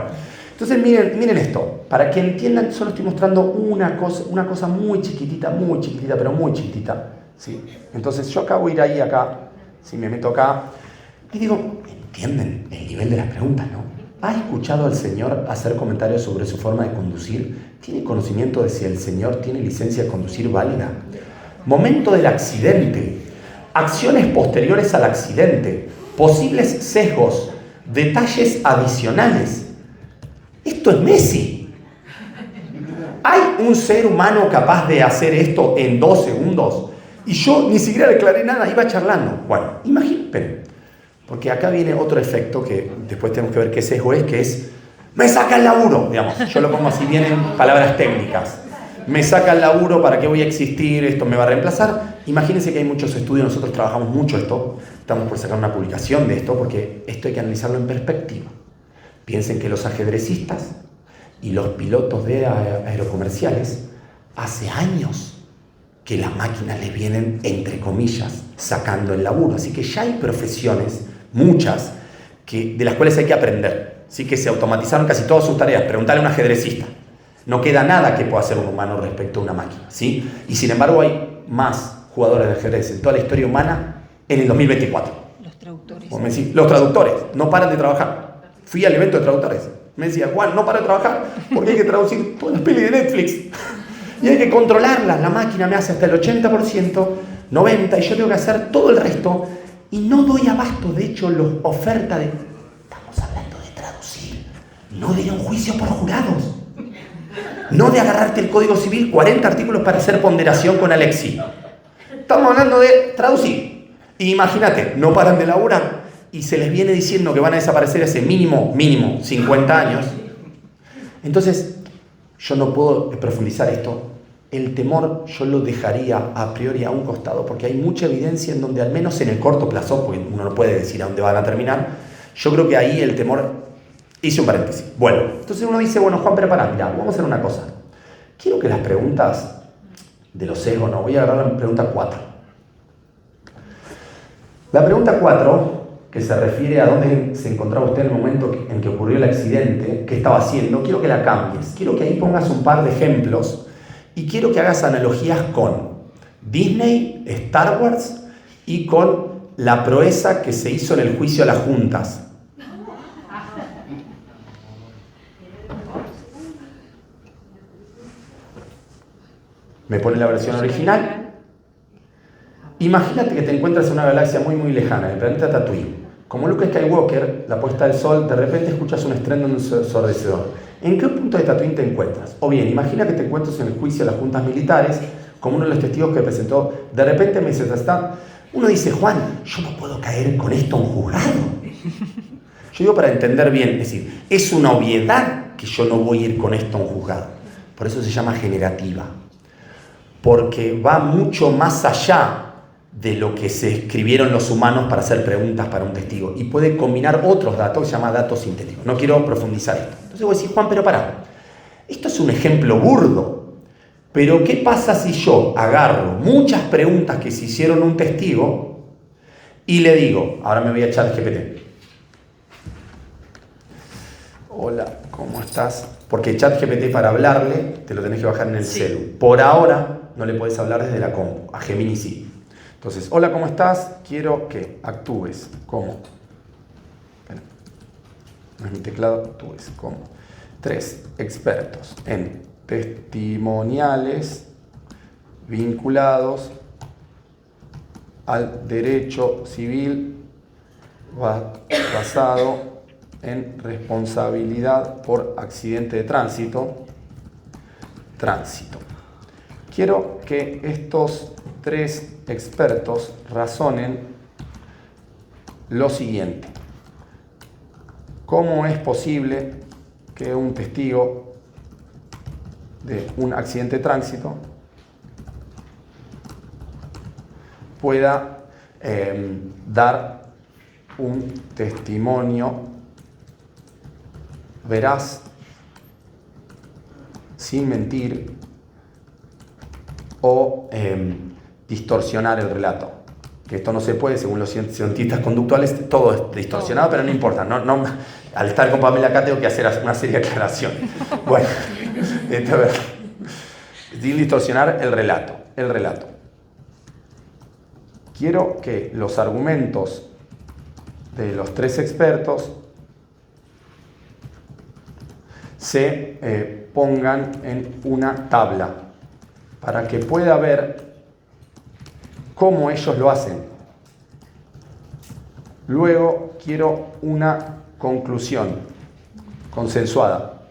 entonces miren esto. Para que entiendan, solo estoy mostrando una cosa muy chiquitita, pero muy chiquitita. ¿Sí? Entonces yo acabo de ir ahí, acá. Si me meto acá. Y digo, ¿entienden el nivel de las preguntas, no? ¿Ha escuchado al señor hacer comentarios sobre su forma de conducir? ¿Tiene conocimiento de si el señor tiene licencia de conducir válida? Momento del accidente. Acciones posteriores al accidente. Posibles sesgos. Detalles adicionales. Esto es Messi. ¿Hay un ser humano capaz de hacer esto en 2 segundos? Y yo ni siquiera declaré nada, iba charlando. Bueno, imagínense. Porque acá viene otro efecto que después tenemos que ver qué sesgo es, que es, me saca el laburo, digamos. Yo lo pongo así, vienen palabras técnicas. Me saca el laburo, ¿para qué voy a existir? Esto me va a reemplazar. Imagínense que hay muchos estudios, nosotros trabajamos mucho esto, estamos por sacar una publicación de esto, porque esto hay que analizarlo en perspectiva. Piensen que los ajedrecistas y los pilotos de aerocomerciales, hace años que las máquinas les vienen, entre comillas, sacando el laburo. Así que ya hay profesiones, muchas, de las cuales hay que aprender. Así que se automatizaron casi todas sus tareas. Preguntarle a un ajedrecista. No queda nada que pueda hacer un humano respecto a una máquina, ¿sí? Y sin embargo hay más jugadores de ajedrez en toda la historia humana en el 2024. Los traductores. Como me decís, los traductores no paran de trabajar. Fui al evento de traductores. Me decía, Juan, no para de trabajar porque hay que traducir todas las pelis de Netflix. Y hay que controlarlas. La máquina me hace hasta el 80%, 90%, y yo tengo que hacer todo el resto. Y no doy abasto. De hecho, la oferta de... Estamos hablando de traducir. No de ir a un juicio por jurados. No de agarrarte el Código Civil, 40 artículos para hacer ponderación con Alexi. Estamos hablando de traducir. Y imagínate, no paran de laburar. Y se les viene diciendo que van a desaparecer hace mínimo 50 años. Entonces, yo no puedo profundizar esto. El temor yo lo dejaría a priori a un costado, porque hay mucha evidencia en donde, al menos en el corto plazo, porque uno no puede decir a dónde van a terminar, yo creo que ahí el temor... Hice un paréntesis. Bueno, entonces uno dice, bueno, Juan, prepara, mira, vamos a hacer una cosa. Quiero que las preguntas de los sesgos, no, voy a agarrar la pregunta 4. La pregunta 4, que se refiere a dónde se encontraba usted en el momento en que ocurrió el accidente, qué estaba haciendo, quiero que la cambies. Quiero que ahí pongas un par de ejemplos y quiero que hagas analogías con Disney, Star Wars y con la proeza que se hizo en el juicio a las juntas. Me pone la versión original. Imagínate que te encuentras en una galaxia muy muy lejana, el planeta Tatooine. Como Luke Skywalker, la puesta del sol, de repente escuchas un estruendo ensordecedor. ¿En qué punto de Tatooine te encuentras? O bien, imagina que te encuentras en el juicio a las juntas militares, como uno de los testigos que presentó. De repente me dice, uno dice, Juan, yo no puedo caer con esto a un juzgado. Yo digo para entender bien, es decir, es una obviedad que yo no voy a ir con esto a un juzgado. Por eso se llama generativa. Porque va mucho más allá de lo que se escribieron los humanos para hacer preguntas para un testigo. Y puede combinar otros datos que se llama datos sintéticos. No quiero profundizar esto. Entonces voy a decir, Juan, pero pará. Esto es un ejemplo burdo. Pero ¿qué pasa si yo agarro muchas preguntas que se hicieron a un testigo y le digo, ahora me voy a echar ChatGPT. Hola, ¿cómo estás? Porque ChatGPT para hablarle te lo tenés que bajar en el celu. Por ahora no le podés hablar desde la compu. A Gemini sí. Entonces, hola, ¿cómo estás? Quiero que actúes como... Espera, no es mi teclado, actúes como 3 expertos en testimoniales vinculados al derecho civil basado en responsabilidad por accidente de tránsito. Quiero que estos 3 expertos razonen lo siguiente. ¿Cómo es posible que un testigo de un accidente de tránsito pueda dar un testimonio veraz, sin mentir o distorsionar el relato? Que esto no se puede, según los cientistas conductuales, todo es distorsionado, pero no importa. No, al estar con Pamela acá tengo que hacer una serie de aclaraciones. Bueno, sin distorsionar el relato. Quiero que los argumentos de los 3 expertos se pongan en una tabla para que pueda ver cómo ellos lo hacen. Luego quiero una conclusión consensuada.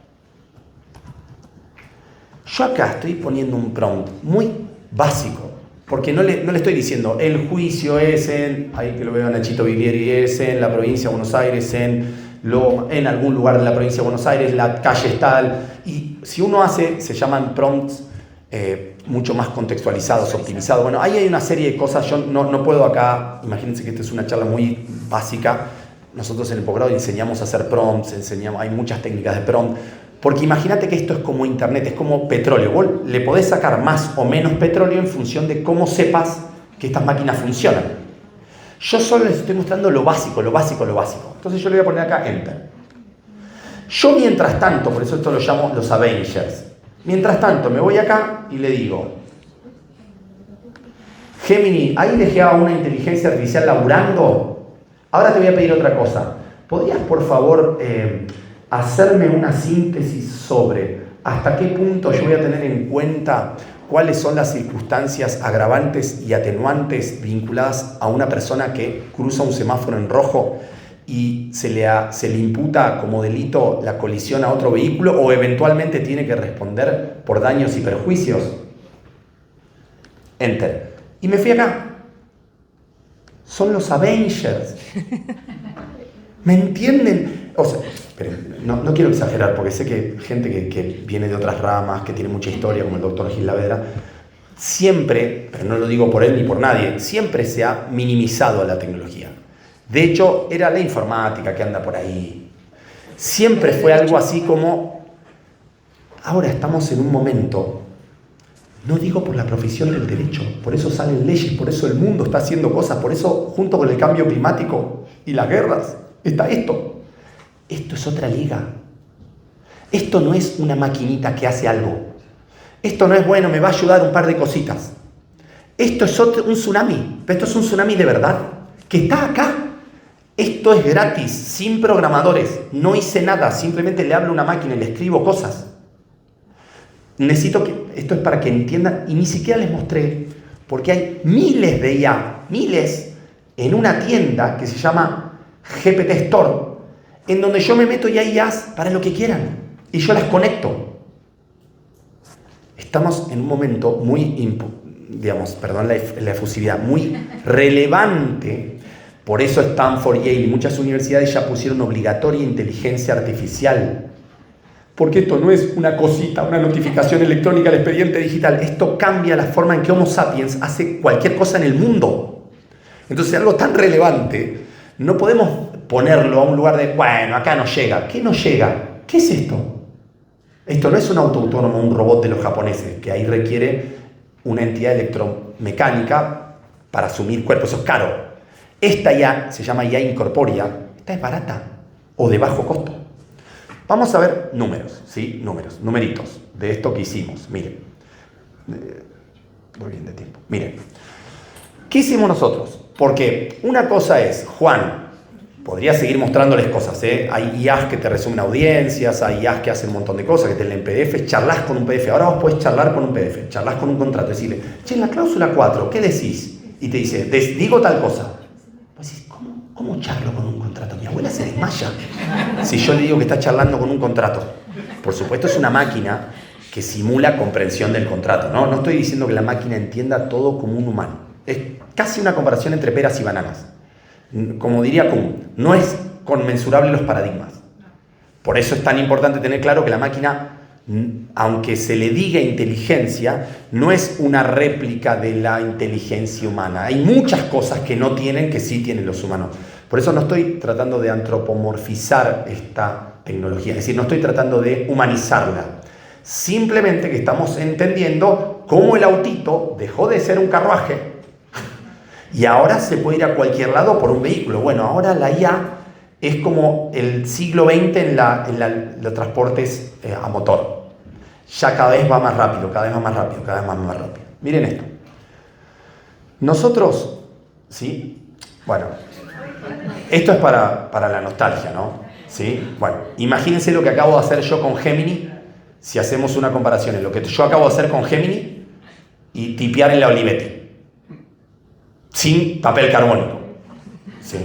Yo acá estoy poniendo un prompt muy básico, porque no le estoy diciendo el juicio es ahí que lo veo a Nachito Viglieri, es en la provincia de Buenos Aires, en algún lugar de la provincia de Buenos Aires, la calle es tal. Y si uno se llaman prompts mucho más contextualizados, optimizados. Bueno, ahí hay una serie de cosas. Yo no puedo acá, imagínense que esta es una charla muy básica. Nosotros en el posgrado enseñamos a hacer prompts, hay muchas técnicas de prompt. Porque imagínate que esto es como internet, es como petróleo. Vos le podés sacar más o menos petróleo en función de cómo sepas que estas máquinas funcionan. Yo solo les estoy mostrando lo básico. Entonces yo le voy a poner acá Enter. Yo mientras tanto, por eso esto lo llamo los Avengers. Mientras tanto me voy acá y le digo, Gemini, ahí dejé a una inteligencia artificial laburando. Ahora te voy a pedir otra cosa. ¿Podrías, por favor, hacerme una síntesis sobre hasta qué punto yo voy a tener en cuenta cuáles son las circunstancias agravantes y atenuantes vinculadas a una persona que cruza un semáforo en rojo y se le imputa como delito la colisión a otro vehículo o eventualmente tiene que responder por daños y perjuicios? Enter. Y me fui acá. Son los Avengers. ¿Me entienden? O sea, no quiero exagerar porque sé que gente que viene de otras ramas, que tiene mucha historia, como el doctor Gil Lavedra, siempre, pero no lo digo por él ni por nadie, siempre se ha minimizado la tecnología. De hecho, era la informática que anda por ahí. Siempre fue algo así como, ahora estamos en un momento No digo por la profesión del derecho, por eso salen leyes, por eso el mundo está haciendo cosas, por eso junto con el cambio climático y las guerras está esto. Esto es otra liga. Esto no es una maquinita que hace algo. Esto no es, bueno, me va a ayudar un par de cositas. Esto es un tsunami, pero esto es un tsunami de verdad, que está acá. Esto es gratis, sin programadores. No hice nada, simplemente le hablo a una máquina y le escribo cosas. Necesito que, esto es para que entiendan, y ni siquiera les mostré, porque hay miles de IA, miles, en una tienda que se llama GPT Store, en donde yo me meto y hay IAs para lo que quieran, y yo las conecto. Estamos en un momento muy, perdón la efusividad, muy relevante. Por eso Stanford, Yale y muchas universidades ya pusieron obligatoria inteligencia artificial. Porque esto no es una cosita, una notificación electrónica al expediente digital. Esto cambia la forma en que Homo sapiens hace cualquier cosa en el mundo. Entonces, algo tan relevante, no podemos ponerlo a un lugar de, bueno, acá no llega. ¿Qué no llega? ¿Qué es esto? Esto no es un auto autónomo, un robot de los japoneses, que ahí requiere una entidad electromecánica para asumir cuerpos. Eso es caro. Esta IA, se llama IA incorpórea, esta es barata o de bajo costo. Vamos a ver números, ¿sí? Numeritos de esto que hicimos. Miren, voy bien de tiempo. Miren, ¿qué hicimos nosotros? Porque una cosa es, Juan, podría seguir mostrándoles cosas, ¿eh? Hay IAs que te resumen audiencias, hay IAs que hacen un montón de cosas, que te leen PDF, charlas con un PDF. Ahora vos podés charlar con un PDF, charlas con un contrato, decirle, che, en la cláusula 4, ¿qué decís? Y te dice, digo tal cosa. Vos decís, ¿cómo charlo con un contrato? Mi abuela se desmaya si yo le digo que está charlando con un contrato. Por supuesto es una máquina que simula comprensión del contrato, ¿no? No estoy diciendo que la máquina entienda todo como un humano. Es casi una comparación entre peras y bananas. Como diría Kuhn, no es conmensurable los paradigmas. Por eso es tan importante tener claro que la máquina, aunque se le diga inteligencia, no es una réplica de la inteligencia humana. Hay muchas cosas que no tienen, que sí tienen los humanos. Por eso no estoy tratando de antropomorfizar esta tecnología, es decir, no estoy tratando de humanizarla. Simplemente que estamos entendiendo cómo el autito dejó de ser un carruaje y ahora se puede ir a cualquier lado por un vehículo. Bueno, ahora la IA es como el siglo XX en los transportes a motor. Ya cada vez va más rápido, cada vez va más rápido, cada vez más rápido. Miren esto. Nosotros, ¿sí? Bueno, esto es para la nostalgia, ¿no? ¿Sí? Bueno, imagínense lo que acabo de hacer yo con Gemini, si hacemos una comparación en lo que yo acabo de hacer con Gemini y tipear en la Olivetti, sin papel carbónico, ¿sí?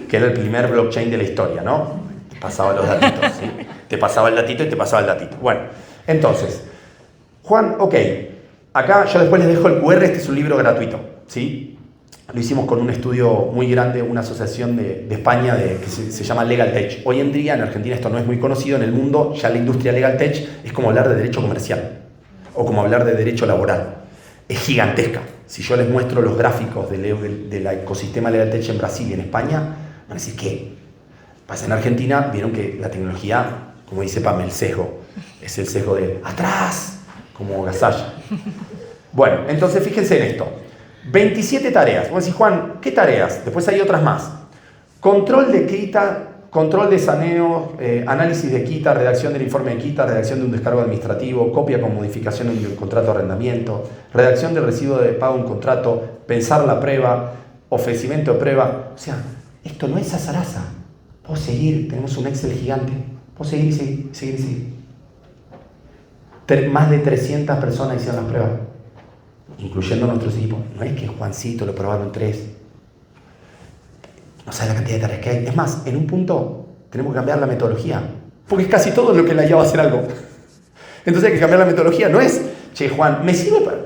Que era el primer blockchain de la historia, ¿no? Te pasaba los datitos, ¿sí? Te pasaba el datito y te pasaba el datito. Bueno, entonces, Juan, ok, acá yo después les dejo el QR, este es un libro gratuito, ¿sí? Lo hicimos con un estudio muy grande, una asociación de España que se llama Legal Tech. Hoy en día en Argentina esto no es muy conocido, en el mundo ya la industria Legal Tech es como hablar de derecho comercial o como hablar de derecho laboral. Es gigantesca. Si yo les muestro los gráficos del ecosistema Legal Tech en Brasil y en España, van a decir, ¿qué? Pasa en Argentina, vieron que la tecnología, como dice Pam, el sesgo, es el sesgo de atrás, como Gasalla. Bueno, entonces fíjense en esto. 27 tareas. Vos decís, Juan, ¿qué tareas? Después hay otras más. Control de quita, control de saneo, análisis de quita, redacción del informe de quita, redacción de un descargo administrativo, copia con modificación de un contrato de arrendamiento, redacción del recibo de pago de un contrato, pensar la prueba, ofrecimiento de prueba. O sea, esto no es azaraza. Puedo seguir, tenemos un Excel gigante. Puedo seguir y seguir. Más de 300 personas hicieron las pruebas, incluyendo nuestros equipos. No es que Juancito lo probaron 3. No sabes la cantidad de tareas que hay. Es más, en un punto tenemos que cambiar la metodología, porque es casi todo lo que la IA va a hacer algo. Entonces hay que cambiar la metodología. No es, che, Juan, ¿me sirve para...?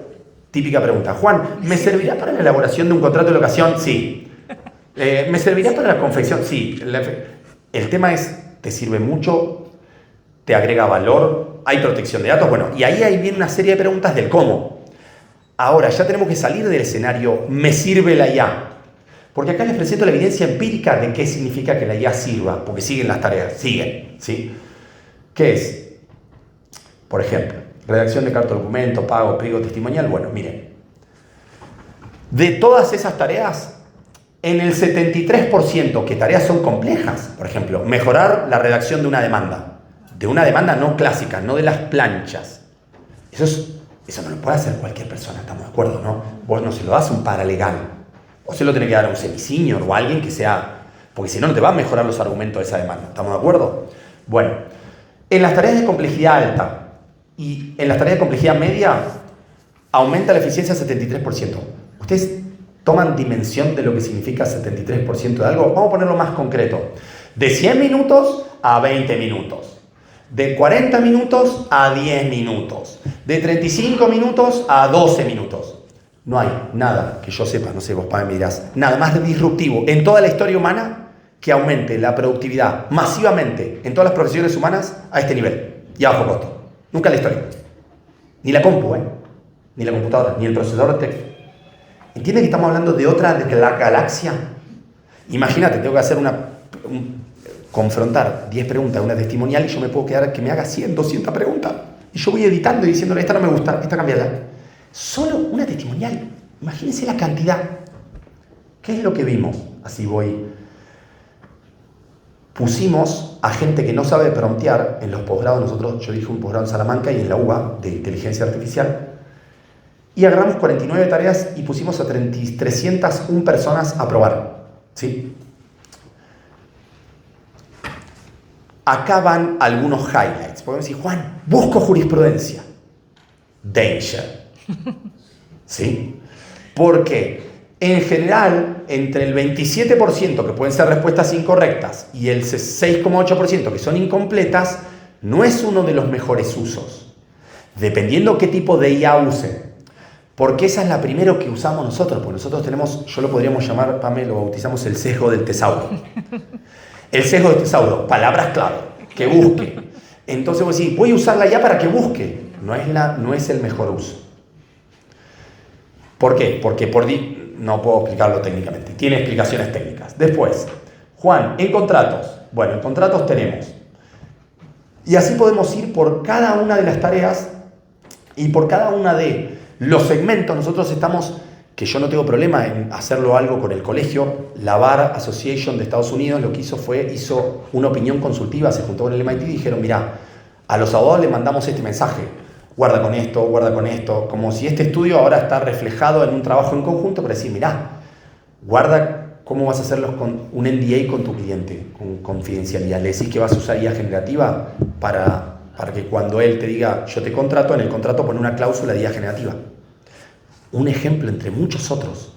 Típica pregunta. Juan, ¿me servirá para la elaboración de un contrato de locación? Sí. ¿Me servirá para la confección? Sí. El tema es, ¿te sirve mucho? ¿Te agrega valor? ¿Hay protección de datos? Bueno, y ahí viene una serie de preguntas del cómo. Ahora, ya tenemos que salir del escenario, ¿me sirve la IA? Porque acá les presento la evidencia empírica de qué significa que la IA sirva, porque siguen las tareas, siguen, ¿sí? ¿Qué es? Por ejemplo, redacción de carta documento, pago, pliego testimonial. Bueno, miren, de todas esas tareas, en el 73%, que tareas son complejas, por ejemplo, mejorar la redacción de una demanda no clásica, no de las planchas. Eso no lo puede hacer cualquier persona, estamos de acuerdo, ¿no? Vos no se lo das a un paralegal, o se lo tenés que dar a un semi-senior o a alguien que sea, porque si no, no te va a mejorar los argumentos de esa demanda, ¿estamos de acuerdo? Bueno, en las tareas de complejidad alta y en las tareas de complejidad media, aumenta la eficiencia 73%. ¿Ustedes toman dimensión de lo que significa 73% de algo? Vamos a ponerlo más concreto. De 100 minutos a 20 minutos. De 40 minutos a 10 minutos. De 35 minutos a 12 minutos. No hay nada que yo sepa, no sé, vos me dirás, nada más disruptivo en toda la historia humana que aumente la productividad masivamente en todas las profesiones humanas a este nivel y a bajo costo. Nunca en la historia. Ni la compu, ni la computadora, ni el procesador de texto. ¿Entiendes que estamos hablando de otra de la galaxia? Imagínate, tengo que hacer confrontar 10 preguntas, una testimonial, y yo me puedo quedar que me haga 100, 200 preguntas. Y yo voy editando y diciéndole, esta no me gusta, esta cambiala. Solo una testimonial. Imagínense la cantidad. ¿Qué es lo que vimos? Así voy. Pusimos a gente que no sabe promptear en los posgrados. Yo dije un posgrado en Salamanca y en la UBA de inteligencia artificial. Y agarramos 49 tareas y pusimos a 301 personas a probar. ¿Sí? Acá van algunos highlights. Podemos decir, Juan, busco jurisprudencia. Danger. ¿Sí? Porque en general, entre el 27% que pueden ser respuestas incorrectas y el 6,8% que son incompletas, no es uno de los mejores usos. Dependiendo qué tipo de IA use. Porque esa es la primera que usamos nosotros. Porque nosotros tenemos, yo lo podríamos llamar, Pame, lo bautizamos el sesgo del tesauro. El sesgo del tesauro, palabras clave, que busque. Entonces vos decís, voy a usarla ya para que busque. No es el mejor uso. ¿Por qué? Porque no puedo explicarlo técnicamente. Tiene explicaciones técnicas. Después, Juan, en contratos. Bueno, en contratos tenemos. Y así podemos ir por cada una de las tareas y por cada una de los segmentos. Nosotros estamos, que yo no tengo problema en hacerlo algo con el colegio. La Bar Association de Estados Unidos lo que hizo una opinión consultiva, se juntó con el MIT y dijeron, mirá, a los abogados les mandamos este mensaje. Guarda con esto, como si este estudio ahora está reflejado en un trabajo en conjunto para decir, mirá, guarda cómo vas a hacerlos con un NDA con tu cliente, con confidencialidad. Le decís que vas a usar IA generativa para que cuando él te diga, yo te contrato, en el contrato pone una cláusula de IA generativa. Un ejemplo entre muchos otros.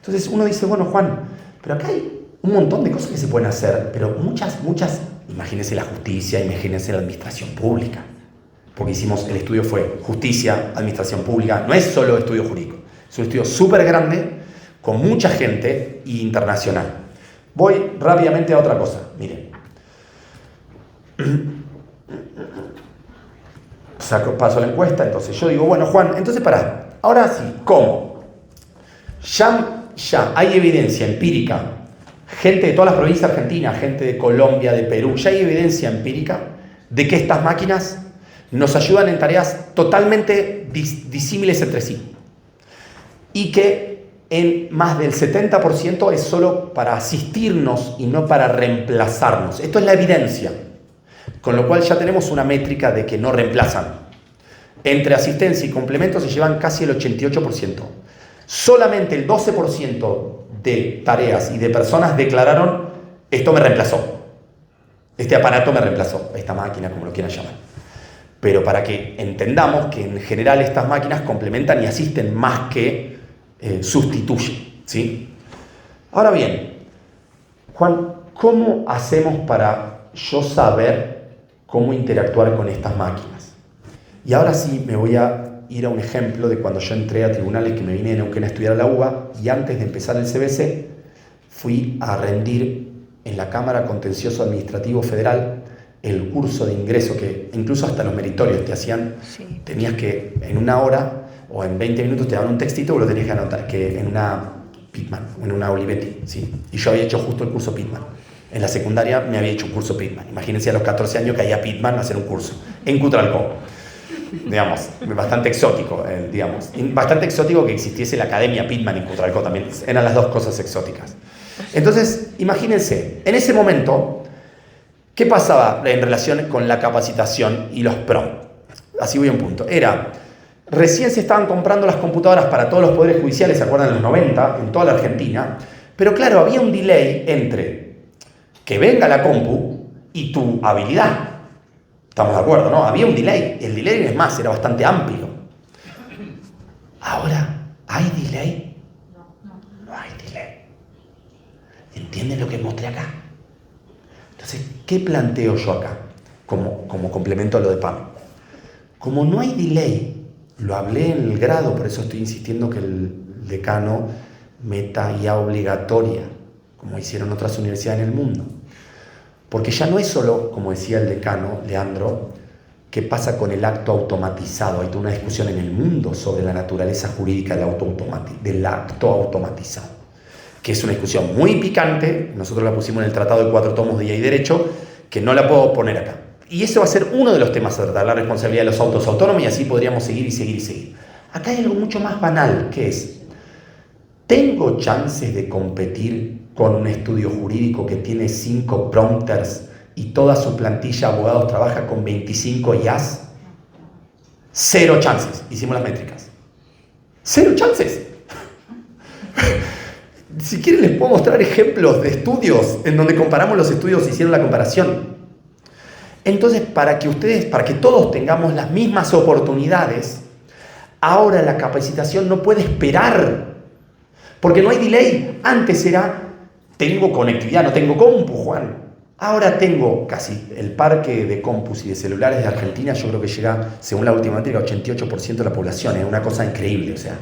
Entonces uno dice, bueno, Juan, pero acá hay un montón de cosas que se pueden hacer, pero muchas, imagínense la justicia, imagínense la administración pública. Porque el estudio fue justicia, administración pública, no es solo estudio jurídico, es un estudio súper grande, con mucha gente e internacional. Voy rápidamente a otra cosa, miren. Paso la encuesta, entonces yo digo, bueno, Juan, entonces pará, ahora sí, ¿cómo? Ya hay evidencia empírica, gente de todas las provincias argentinas, gente de Colombia, de Perú, ya hay evidencia empírica de que estas máquinas nos ayudan en tareas totalmente disímiles entre sí. Y que en más del 70% es solo para asistirnos y no para reemplazarnos. Esto es la evidencia. Con lo cual ya tenemos una métrica de que no reemplazan. Entre asistencia y complemento se llevan casi el 88%. Solamente el 12% de tareas y de personas declararon, esto me reemplazó. Este aparato me reemplazó. Esta máquina, como lo quieran llamar. Pero para que entendamos que en general estas máquinas complementan y asisten más que sustituyen, ¿sí? Ahora bien, Juan, ¿cómo hacemos para yo saber cómo interactuar con estas máquinas? Y ahora sí me voy a ir a un ejemplo de cuando yo entré a tribunales, que me vine de Neuquén a estudiar a la UBA, y antes de empezar el CBC fui a rendir en la Cámara Contencioso Administrativo Federal el curso de ingreso, que incluso hasta los meritorios te hacían, sí. Tenías que en una hora o en 20 minutos te daban un textito y lo tenías que anotar, que en una Pitman, en una Olivetti, ¿sí? Y yo había hecho justo el curso Pitman. En la secundaria me había hecho un curso Pitman. Imagínense a los 14 años que había Pitman a hacer un curso en Cutralcó. digamos, bastante exótico, digamos. Bastante exótico que existiese la Academia Pitman en Cutralcó también, eran las dos cosas exóticas. Entonces, imagínense, en ese momento, ¿qué pasaba en relación con la capacitación y los PROM? Así voy a un punto. Recién se estaban comprando las computadoras para todos los poderes judiciales, ¿se acuerdan? En los 90, en toda la Argentina. Pero claro, había un delay entre que venga la compu y tu habilidad. Estamos de acuerdo, ¿no? Había un delay. El delay, es más, era bastante amplio. Ahora, ¿hay delay? No hay delay. ¿Entienden lo que mostré acá? Entonces, ¿qué planteo yo acá? Como complemento a lo de Pam. Como no hay delay, lo hablé en el grado, por eso estoy insistiendo que el decano meta IA obligatoria, como hicieron otras universidades en el mundo. Porque ya no es solo, como decía el decano, Leandro, qué pasa con el acto automatizado. Hay toda una discusión en el mundo sobre la naturaleza jurídica del acto automatizado, que es una discusión muy picante. Nosotros la pusimos en el Tratado de 4 tomos de IA y Derecho, que no la puedo poner acá. Y ese va a ser uno de los temas a tratar, la responsabilidad de los autos autónomos, y así podríamos seguir y seguir y seguir. Acá hay algo mucho más banal, que es, ¿tengo chances de competir con un estudio jurídico que tiene 5 prompters y toda su plantilla de abogados trabaja con 25 IAs? 0 chances. Hicimos las métricas. 0 chances. Si quieren les puedo mostrar ejemplos de estudios en donde comparamos los estudios, hicieron la comparación. Entonces, para que todos tengamos las mismas oportunidades, ahora la capacitación no puede esperar, porque no hay delay. Antes era, tengo conectividad, no tengo compu, Juan. Ahora tengo casi el parque de compus y de celulares de Argentina, yo creo que llega, según la última métrica, 88% de la población. Es una cosa increíble, o sea.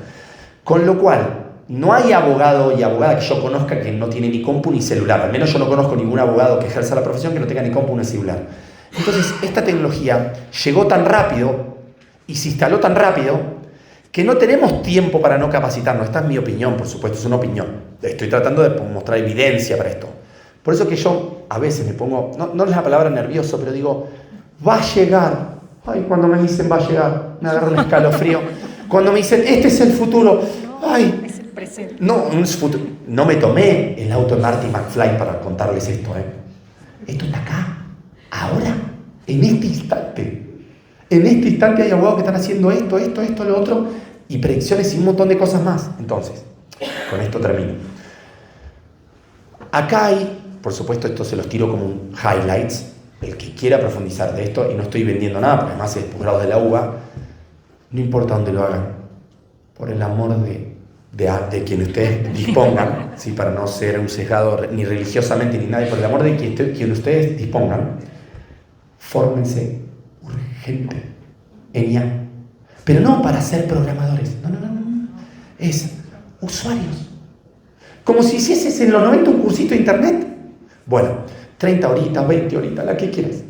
Con lo cual, no hay abogado y abogada que yo conozca que no tiene ni compu ni celular. Al menos yo no conozco ningún abogado que ejerza la profesión que no tenga ni compu ni celular. Entonces, esta tecnología llegó tan rápido y se instaló tan rápido que no tenemos tiempo para no capacitarnos. Esta es mi opinión, por supuesto, es una opinión. Estoy tratando de mostrar evidencia para esto. Por eso que yo a veces me pongo, no es la palabra nervioso, pero digo, va a llegar. Ay, cuando me dicen va a llegar, me agarra un escalofrío. Cuando me dicen, este es el futuro. Ay, es el presente. No es futuro. No me tomé el auto de Marty McFly para contarles esto. Esto está acá. Ahora, en este instante hay abogados que están haciendo esto, lo otro, y predicciones y un montón de cosas más. Entonces, con esto termino. Acá hay, por supuesto, esto se los tiro como un highlights, el que quiera profundizar de esto, y no estoy vendiendo nada, porque además es posgrados de la UBA, no importa dónde lo hagan, por el amor de quien ustedes dispongan, ¿sí? Para no ser un sesgado ni religiosamente ni nadie, por el amor de quien ustedes dispongan, fórmense urgente en IA. Pero no para ser programadores, no. Es usuarios. Como si hicieses en los 90 un cursito de internet. Bueno, 30 horitas, 20 horitas, las que quieras.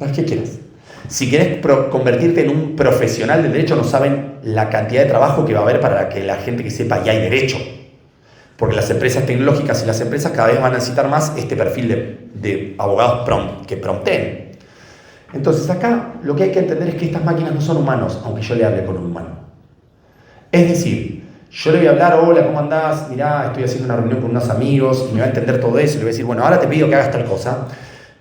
Si quieres convertirte en un profesional del derecho, no saben la cantidad de trabajo que va a haber para que la gente que sepa ya hay derecho. Porque las empresas tecnológicas y las empresas cada vez van a necesitar más este perfil de abogados que prompten. Entonces acá lo que hay que entender es que estas máquinas no son humanos, aunque yo le hable con un humano. Es decir, yo le voy a hablar, hola, ¿cómo andás? Mirá, estoy haciendo una reunión con unos amigos, y me va a entender todo eso, y le voy a decir, bueno, ahora te pido que hagas tal cosa.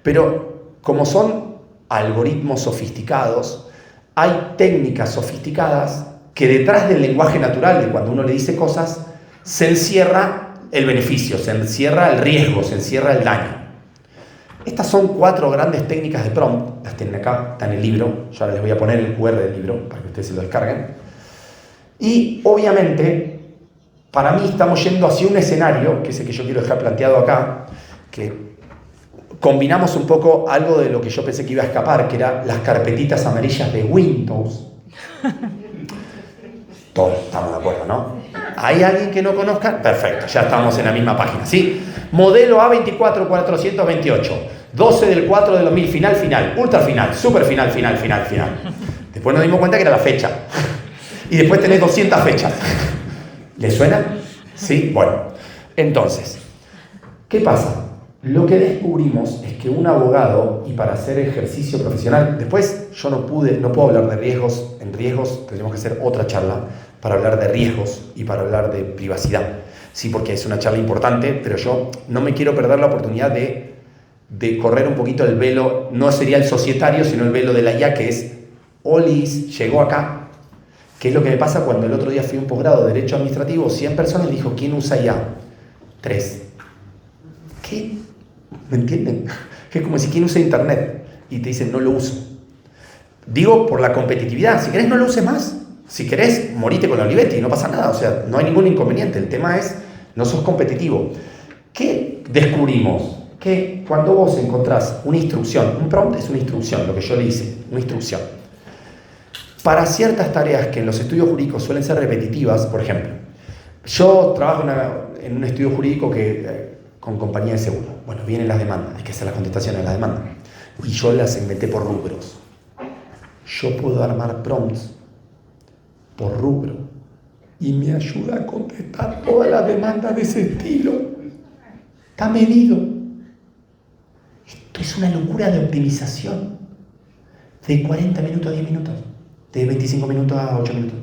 Pero como son algoritmos sofisticados, hay técnicas sofisticadas que detrás del lenguaje natural, de cuando uno le dice cosas, se encierra el beneficio, se encierra el riesgo, se encierra el daño. Estas son 4 grandes técnicas de prompt, las tienen acá, está en el libro, yo ahora les voy a poner el QR del libro para que ustedes se lo descarguen. Y obviamente, para mí estamos yendo hacia un escenario, que es el que yo quiero dejar planteado acá, que combinamos un poco algo de lo que yo pensé que iba a escapar, que eran las carpetitas amarillas de Windows. Todos estamos de acuerdo, ¿no? ¿Hay alguien que no conozca? Perfecto, ya estamos en la misma página, ¿sí? Modelo A24428, 12 del 4 de 2000, final, ultra final, super final. Después nos dimos cuenta que era la fecha. Y después tenés 200 fechas. ¿Les suena? ¿Sí? Bueno, entonces, ¿qué pasa? lo que descubrimos es que un abogado, y para hacer ejercicio profesional, después yo no puedo hablar de riesgos, en riesgos tendremos que hacer otra charla para hablar de riesgos y para hablar de privacidad, sí, porque es una charla importante, pero yo no me quiero perder la oportunidad de correr un poquito el velo, no sería el societario, sino el velo de la IA, que es, Olis llegó acá. ¿Qué es lo que me pasa cuando el otro día fui a un posgrado de Derecho Administrativo? 100 personas, le dijo, ¿quién usa IA? 3. ¿Qué? ¿Me entienden? Es como si ¿quién usa Internet? Y te dicen, no lo uso. Digo por la competitividad, si querés no lo uses más. Si querés, morite con la Olivetti, no pasa nada, o sea, no hay ningún inconveniente. El tema es, no sos competitivo. ¿Qué descubrimos? Que cuando vos encontrás una instrucción, un prompt es una instrucción, lo que yo le hice, una instrucción. Para ciertas tareas que en los estudios jurídicos suelen ser repetitivas, por ejemplo, yo trabajo en un estudio jurídico con compañía de seguro. Bueno, vienen las demandas, hay que hacer las contestaciones de las demandas. Y yo las inventé por rubros. Yo puedo armar prompts por rubro y me ayuda a contestar todas las demandas de ese estilo. Está medido. Esto es una locura de optimización. De 40 minutos a 10 minutos. De 25 minutos a 8 minutos.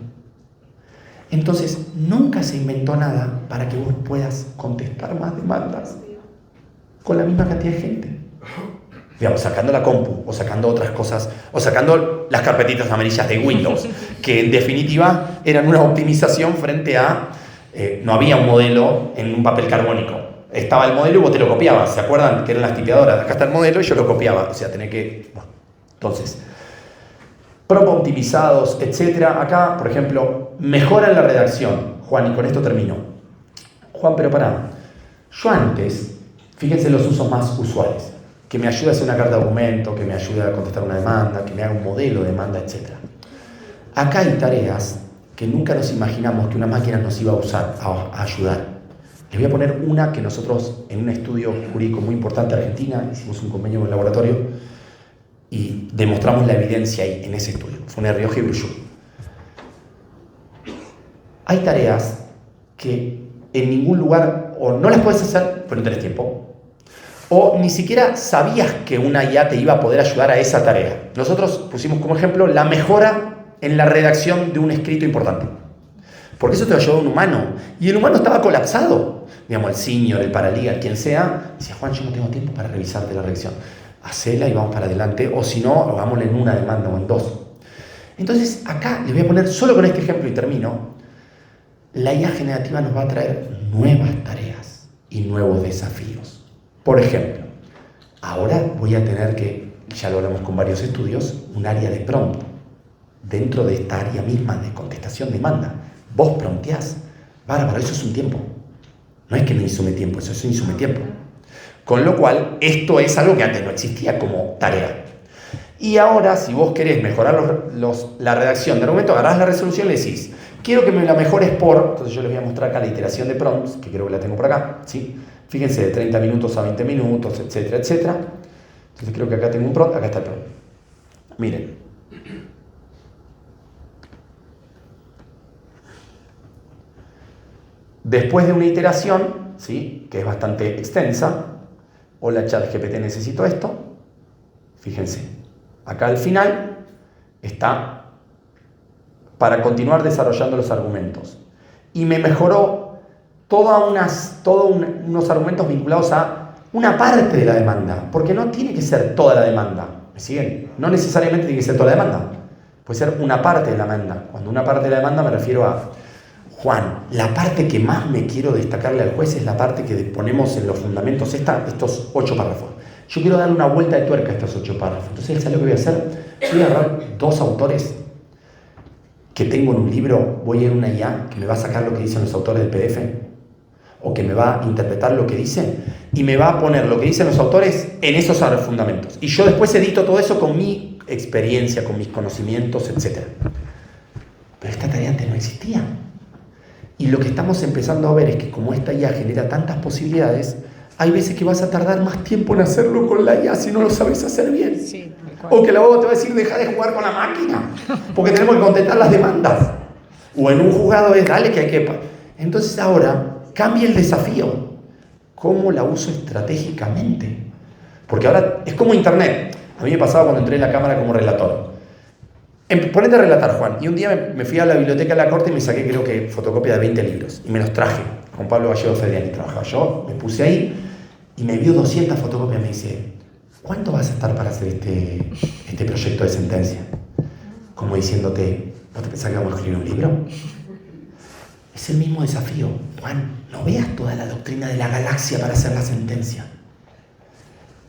Entonces, nunca se inventó nada para que vos puedas contestar más demandas con la misma cantidad de gente. Digamos, sacando la compu, o sacando otras cosas, o sacando las carpetitas amarillas de Windows, que en definitiva eran una optimización frente a... no había un modelo en un papel carbónico. Estaba el modelo y vos te lo copiabas. ¿Se acuerdan que eran las tipeadoras? Acá está el modelo y yo lo copiaba. O sea, tenés que... Bueno, entonces... Prompt optimizados, etcétera. Acá, por ejemplo, mejoran la redacción. Juan, y con esto termino. Juan, pero pará. Yo antes, fíjense los usos más usuales. Que me ayude a hacer una carta de documento, que me ayude a contestar una demanda, que me haga un modelo de demanda, etcétera. Acá hay tareas que nunca nos imaginamos que una máquina nos iba a usar, a ayudar. Les voy a poner una que nosotros, en un estudio jurídico muy importante de Argentina, hicimos un convenio con el laboratorio, y demostramos la evidencia ahí, en ese estudio. Fue una Rioja y Bruchú. Hay tareas que en ningún lugar o no las puedes hacer, pero no tenés tiempo, o ni siquiera sabías que una IA te iba a poder ayudar a esa tarea. Nosotros pusimos como ejemplo la mejora en la redacción de un escrito importante. Porque eso te lo ayudó un humano. Y el humano estaba colapsado. Digamos, el senior, el paralegal, quien sea, decía, Juan, yo no tengo tiempo para revisarte la redacción. Hacela y vamos para adelante, o si no, hagámosla en una demanda o en dos. Entonces, acá les voy a poner, solo con este ejemplo y termino, la IA generativa nos va a traer nuevas tareas y nuevos desafíos. Por ejemplo, ahora voy a tener que, ya lo hablamos con varios estudios, un área de prompt. Dentro de esta área misma de contestación-demanda, vos prompteás, bárbaro, eso es un tiempo. No es que me insume tiempo, eso es un insume tiempo. Con lo cual, esto es algo que antes no existía como tarea. Y ahora, si vos querés mejorar la redacción de argumento, agarrás la resolución y le decís, quiero que me la mejores por... Entonces yo les voy a mostrar acá la iteración de prompts, que creo que la tengo por acá, ¿sí? Fíjense, de 30 minutos a 20 minutos, etcétera, etcétera. Entonces creo que acá tengo un prompt, acá está el prompt. Miren. Después de una iteración, ¿sí? Que es bastante extensa, hola ChatGPT, necesito esto. Fíjense, acá al final está para continuar desarrollando los argumentos. Y me mejoró unos argumentos vinculados a una parte de la demanda, porque no tiene que ser toda la demanda. ¿Me siguen? No necesariamente tiene que ser toda la demanda. Puede ser una parte de la demanda. Cuando una parte de la demanda me refiero a, Juan, la parte que más me quiero destacarle al juez es la parte que ponemos en los fundamentos, estos 8 párrafos. Yo quiero darle una vuelta de tuerca a estos 8 párrafos. Entonces, ¿sabes lo que voy a hacer? Voy a agarrar 2 autores que tengo en un libro, voy a ir a una IA que me va a sacar lo que dicen los autores del PDF, o que me va a interpretar lo que dicen, y me va a poner lo que dicen los autores en esos fundamentos. Y yo después edito todo eso con mi experiencia, con mis conocimientos, etc. Pero esta tarea antes no existía. Y lo que estamos empezando a ver es que como esta IA genera tantas posibilidades, hay veces que vas a tardar más tiempo en hacerlo con la IA si no lo sabes hacer bien. Sí, o que el abogado te va a decir, deja de jugar con la máquina, porque tenemos que contestar las demandas. O en un juzgado es, dale que hay que... Entonces ahora cambia el desafío. cómo la uso estratégicamente. Porque ahora es como internet. A mí me pasaba cuando entré en la cámara como relator. Ponete a relatar, Juan. Y un día me fui a la biblioteca de la corte y me saqué, creo que, fotocopia de 20 libros. Y me los traje. Con Pablo Gallego Federiani trabajaba yo. Me puse ahí y me vio 200 fotocopias. Me dice, ¿cuánto vas a estar para hacer este proyecto de sentencia? Como diciéndote, ¿vos te pensás que vamos a escribir un libro? Es el mismo desafío. Juan, no veas toda la doctrina de la galaxia para hacer la sentencia.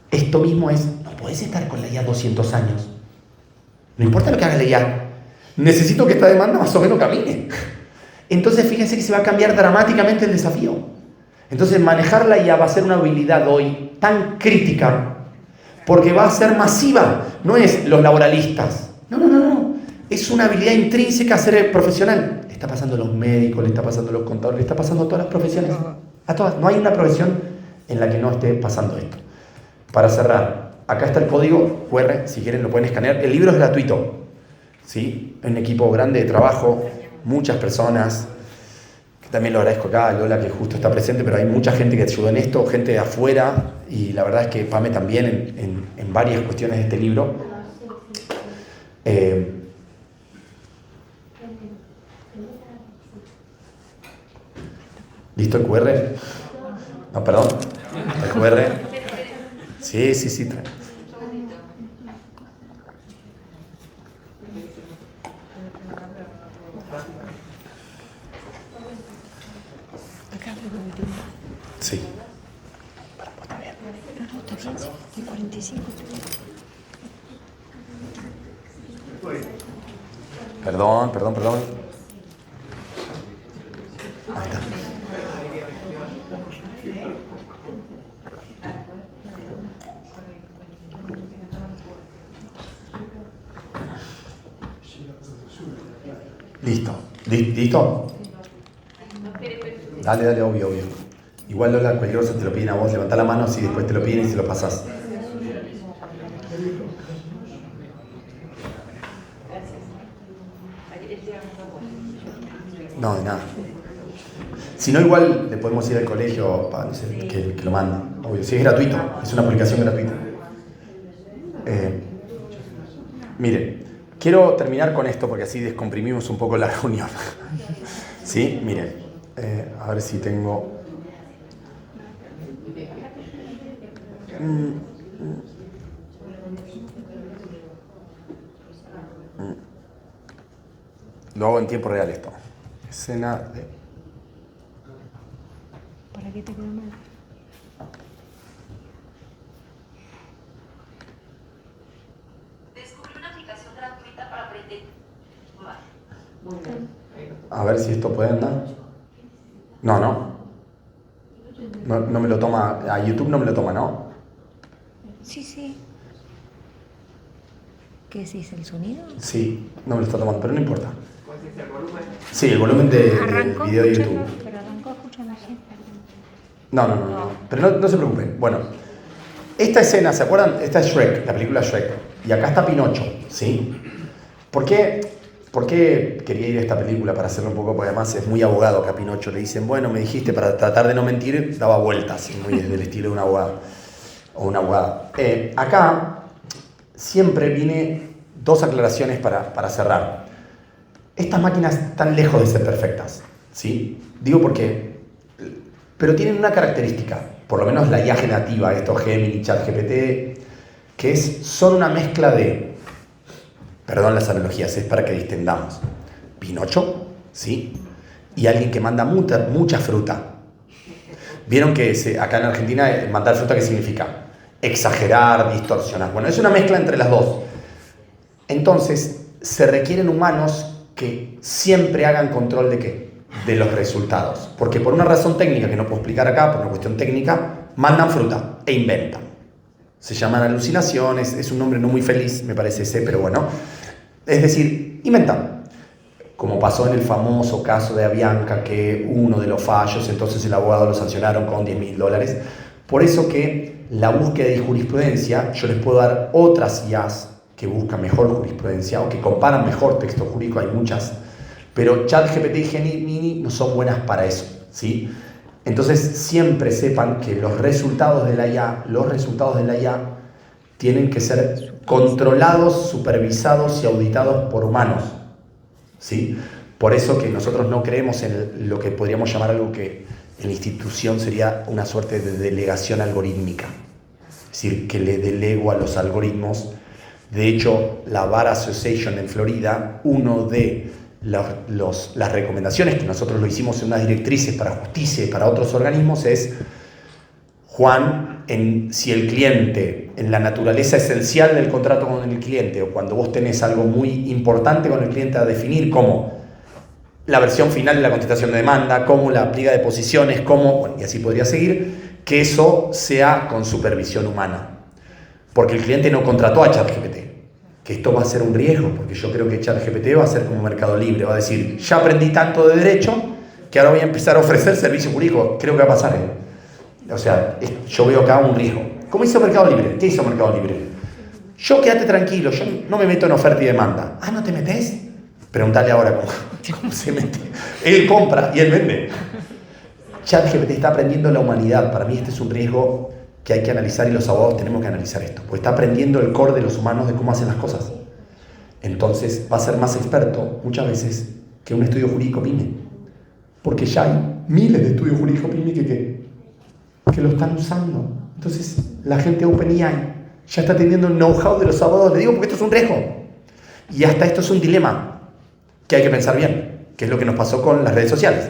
Esto mismo es, no puedes estar con la IA 200 años. No importa lo que haga la IA. Necesito que esta demanda más o menos camine. Entonces fíjense que se va a cambiar dramáticamente el desafío. Entonces manejar la IA va a ser una habilidad hoy tan crítica porque va a ser masiva. No es los laboralistas. No. Es una habilidad intrínseca a ser profesional. Le está pasando a los médicos, le está pasando a los contadores, le está pasando a todas las profesiones. A todas. No hay una profesión en la que no esté pasando esto. Para cerrar, acá está el código QR, si quieren lo pueden escanear. El libro es gratuito, ¿sí? Un equipo grande de trabajo, muchas personas, que también lo agradezco acá a Lola que justo está presente, pero hay mucha gente que te ayudó en esto, gente de afuera, y la verdad es que Pame también en varias cuestiones de este libro. ¿Listo el QR? No, perdón. El QR. Sí. Sí. Está bien. No, está bien, sí, de 45. Perdón. Ahí está. ¿Listo? Dale, obvio. Igual Lola, cualquier cosa te lo piden a vos, levantá la mano si después te lo piden y se lo pasás. No, de nada. Si no, igual le podemos ir al colegio para no sé, que lo manda. Obvio, si es gratuito, es una publicación gratuita. Mire, quiero terminar con esto porque así descomprimimos un poco la reunión. ¿Sí? Miren, a ver si tengo... Lo hago en tiempo real esto. Escena de... ¿Para qué te quedó mal? Descubrí una aplicación gratuita para aprender. A ver si esto puede andar. No me lo toma. A YouTube no me lo toma, ¿no? Sí. ¿Qué decís, el sonido? Sí, no me lo está tomando, pero no importa. Sí, el volumen del video de YouTube. Pero arrancó escuchando así. No. Pero no se preocupen. Bueno, esta escena, ¿se acuerdan? Esta es Shrek, la película Shrek. Y acá está Pinocho, ¿sí? ¿Por qué quería ir a esta película para hacerlo un poco? Porque además es muy abogado que a Pinocho le dicen, bueno, me dijiste para tratar de no mentir, daba vueltas, muy del estilo de un abogado o una abogada. Acá siempre viene dos aclaraciones para cerrar. Estas máquinas están lejos de ser perfectas, ¿sí? Digo porque, pero tienen una característica, por lo menos la IA generativa, estos Gemini, ChatGPT, que son una mezcla de, perdón las analogías, es para que distendamos, Pinocho, ¿sí? Y alguien que manda mucha fruta. Vieron que acá en Argentina mandar fruta, ¿qué significa? Exagerar, distorsionar. Bueno, es una mezcla entre las dos. Entonces, se requieren humanos que siempre hagan control ¿de qué? De los resultados. Porque por una razón técnica que no puedo explicar acá, por una cuestión técnica, mandan fruta e inventan. Se llaman alucinaciones, es un nombre no muy feliz, me parece ese, pero bueno. Es decir, inventan. Como pasó en el famoso caso de Avianca, que uno de los fallos, entonces el abogado lo sancionaron con $10.000. Por eso que la búsqueda de jurisprudencia, yo les puedo dar otras IAs que buscan mejor jurisprudencia o que comparan mejor texto jurídico, hay muchas, pero ChatGPT y Gemini no son buenas para eso, ¿sí? Entonces siempre sepan que los resultados de la IA tienen que ser controlados, supervisados y auditados por humanos, ¿sí? Por eso que nosotros no creemos en lo que podríamos llamar algo que en la institución sería una suerte de delegación algorítmica. Es decir, que le delego a los algoritmos. De hecho, la Bar Association en Florida, uno de las recomendaciones que nosotros lo hicimos en unas directrices para justicia y para otros organismos es, Juan, si el cliente, en la naturaleza esencial del contrato con el cliente, o cuando vos tenés algo muy importante con el cliente a definir, como la versión final de la contestación de demanda, como la pliega de posiciones, y así podría seguir, que eso sea con supervisión humana. Porque el cliente no contrató a ChatGPT, que esto va a ser un riesgo, porque yo creo que ChatGPT va a ser como Mercado Libre, va a decir, ya aprendí tanto de derecho, que ahora voy a empezar a ofrecer servicio jurídico. Creo que va a pasar, O sea, yo veo acá un riesgo. ¿Cómo hizo Mercado Libre? ¿Qué hizo Mercado Libre? Yo quédate tranquilo, yo no me meto en oferta y demanda. Ah, ¿no te metes? Preguntale ahora cómo se mete. Él compra y él vende. ChatGPT está aprendiendo la humanidad. Para mí este es un riesgo que hay que analizar y los abogados tenemos que analizar esto. Porque está aprendiendo el core de los humanos de cómo hacen las cosas. Entonces va a ser más experto muchas veces que un estudio jurídico PYME. Porque ya hay miles de estudios jurídicos PYME que lo están usando. Entonces la gente de OpenAI ya está teniendo el know-how de los abogados. Le digo porque esto es un riesgo. Y hasta esto es un dilema que hay que pensar bien, que es lo que nos pasó con las redes sociales.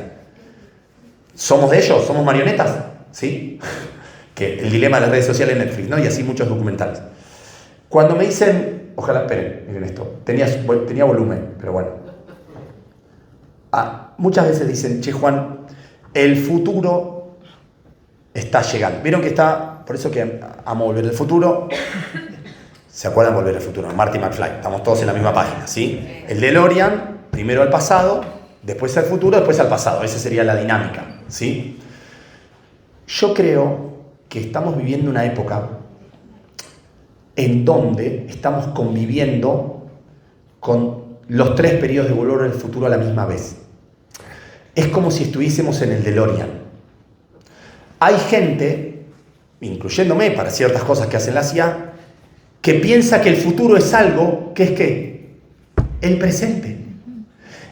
¿Somos de ellos? ¿Somos marionetas? ¿Sí? Que el dilema de las redes sociales en Netflix, ¿no? Y así muchos documentales. Cuando me dicen, ojalá, esperen, miren esto, tenía volumen, pero bueno. Muchas veces dicen, che Juan, el futuro está llegando. ¿Vieron que está, por eso que amo Volver al Futuro? ¿Se acuerdan Volver al Futuro? Marty McFly, estamos todos en la misma página, ¿sí? El DeLorean, primero al pasado, después al futuro, después al pasado. Esa sería la dinámica, ¿sí? Yo creo que estamos viviendo una época en donde estamos conviviendo con los 3 periodos de Volver al Futuro a la misma vez. Es como si estuviésemos en el DeLorean. Hay gente, incluyéndome para ciertas cosas que hacen la CIA, que piensa que el futuro es algo que es ¿qué? El presente.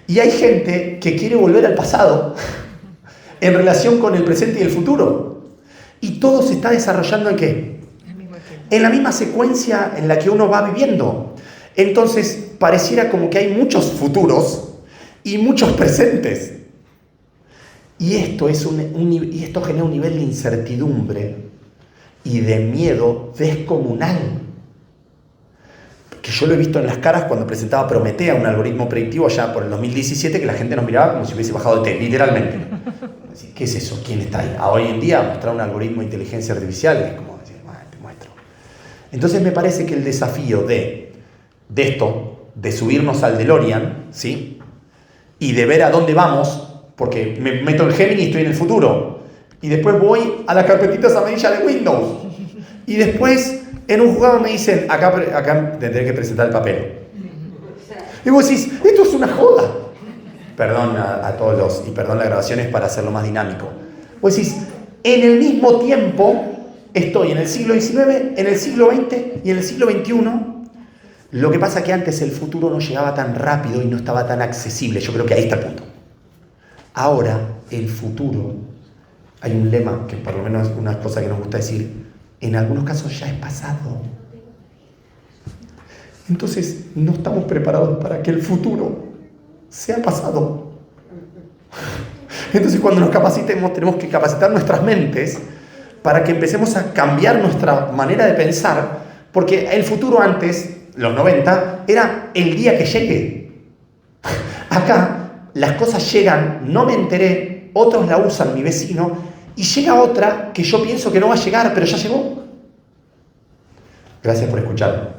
Y hay gente que quiere volver al pasado en relación con el presente y el futuro. Y todo se está desarrollando ¿en qué? En la misma secuencia en la que uno va viviendo. Entonces, pareciera como que hay muchos futuros y muchos presentes. Y esto genera un nivel de incertidumbre y de miedo descomunal. Que yo lo he visto en las caras cuando presentaba Prometea, un algoritmo predictivo allá por el 2017, que la gente nos miraba como si hubiese bajado de té, literalmente. ¿Qué es eso? ¿Quién está ahí? Hoy en día mostrar un algoritmo de inteligencia artificial es como decir, te muestro. Entonces me parece que el desafío de esto, de subirnos al DeLorean, ¿sí? Y de ver a dónde vamos, porque me meto en Gemini y estoy en el futuro, y después voy a las carpetitas amarillas de Windows, y después en un juzgado me dicen, acá tendré que presentar el papel. Y vos decís, esto es una joda. Perdón a todos y perdón las grabaciones para hacerlo más dinámico. Vos decís, en el mismo tiempo estoy en el siglo XIX, en el siglo XX y en el siglo XXI. Lo que pasa es que antes el futuro no llegaba tan rápido y no estaba tan accesible. Yo creo que ahí está el punto. Ahora, el futuro, hay un lema que por lo menos es una cosa que nos gusta decir, en algunos casos ya es pasado. Entonces, no estamos preparados para que el futuro sea pasado. Entonces, cuando nos capacitemos, tenemos que capacitar nuestras mentes para que empecemos a cambiar nuestra manera de pensar, porque el futuro antes, los 90, era el día que llegue. Acá, las cosas llegan, no me enteré, otros la usan, mi vecino, y llega otra que yo pienso que no va a llegar, pero ya llegó. Gracias por escuchar.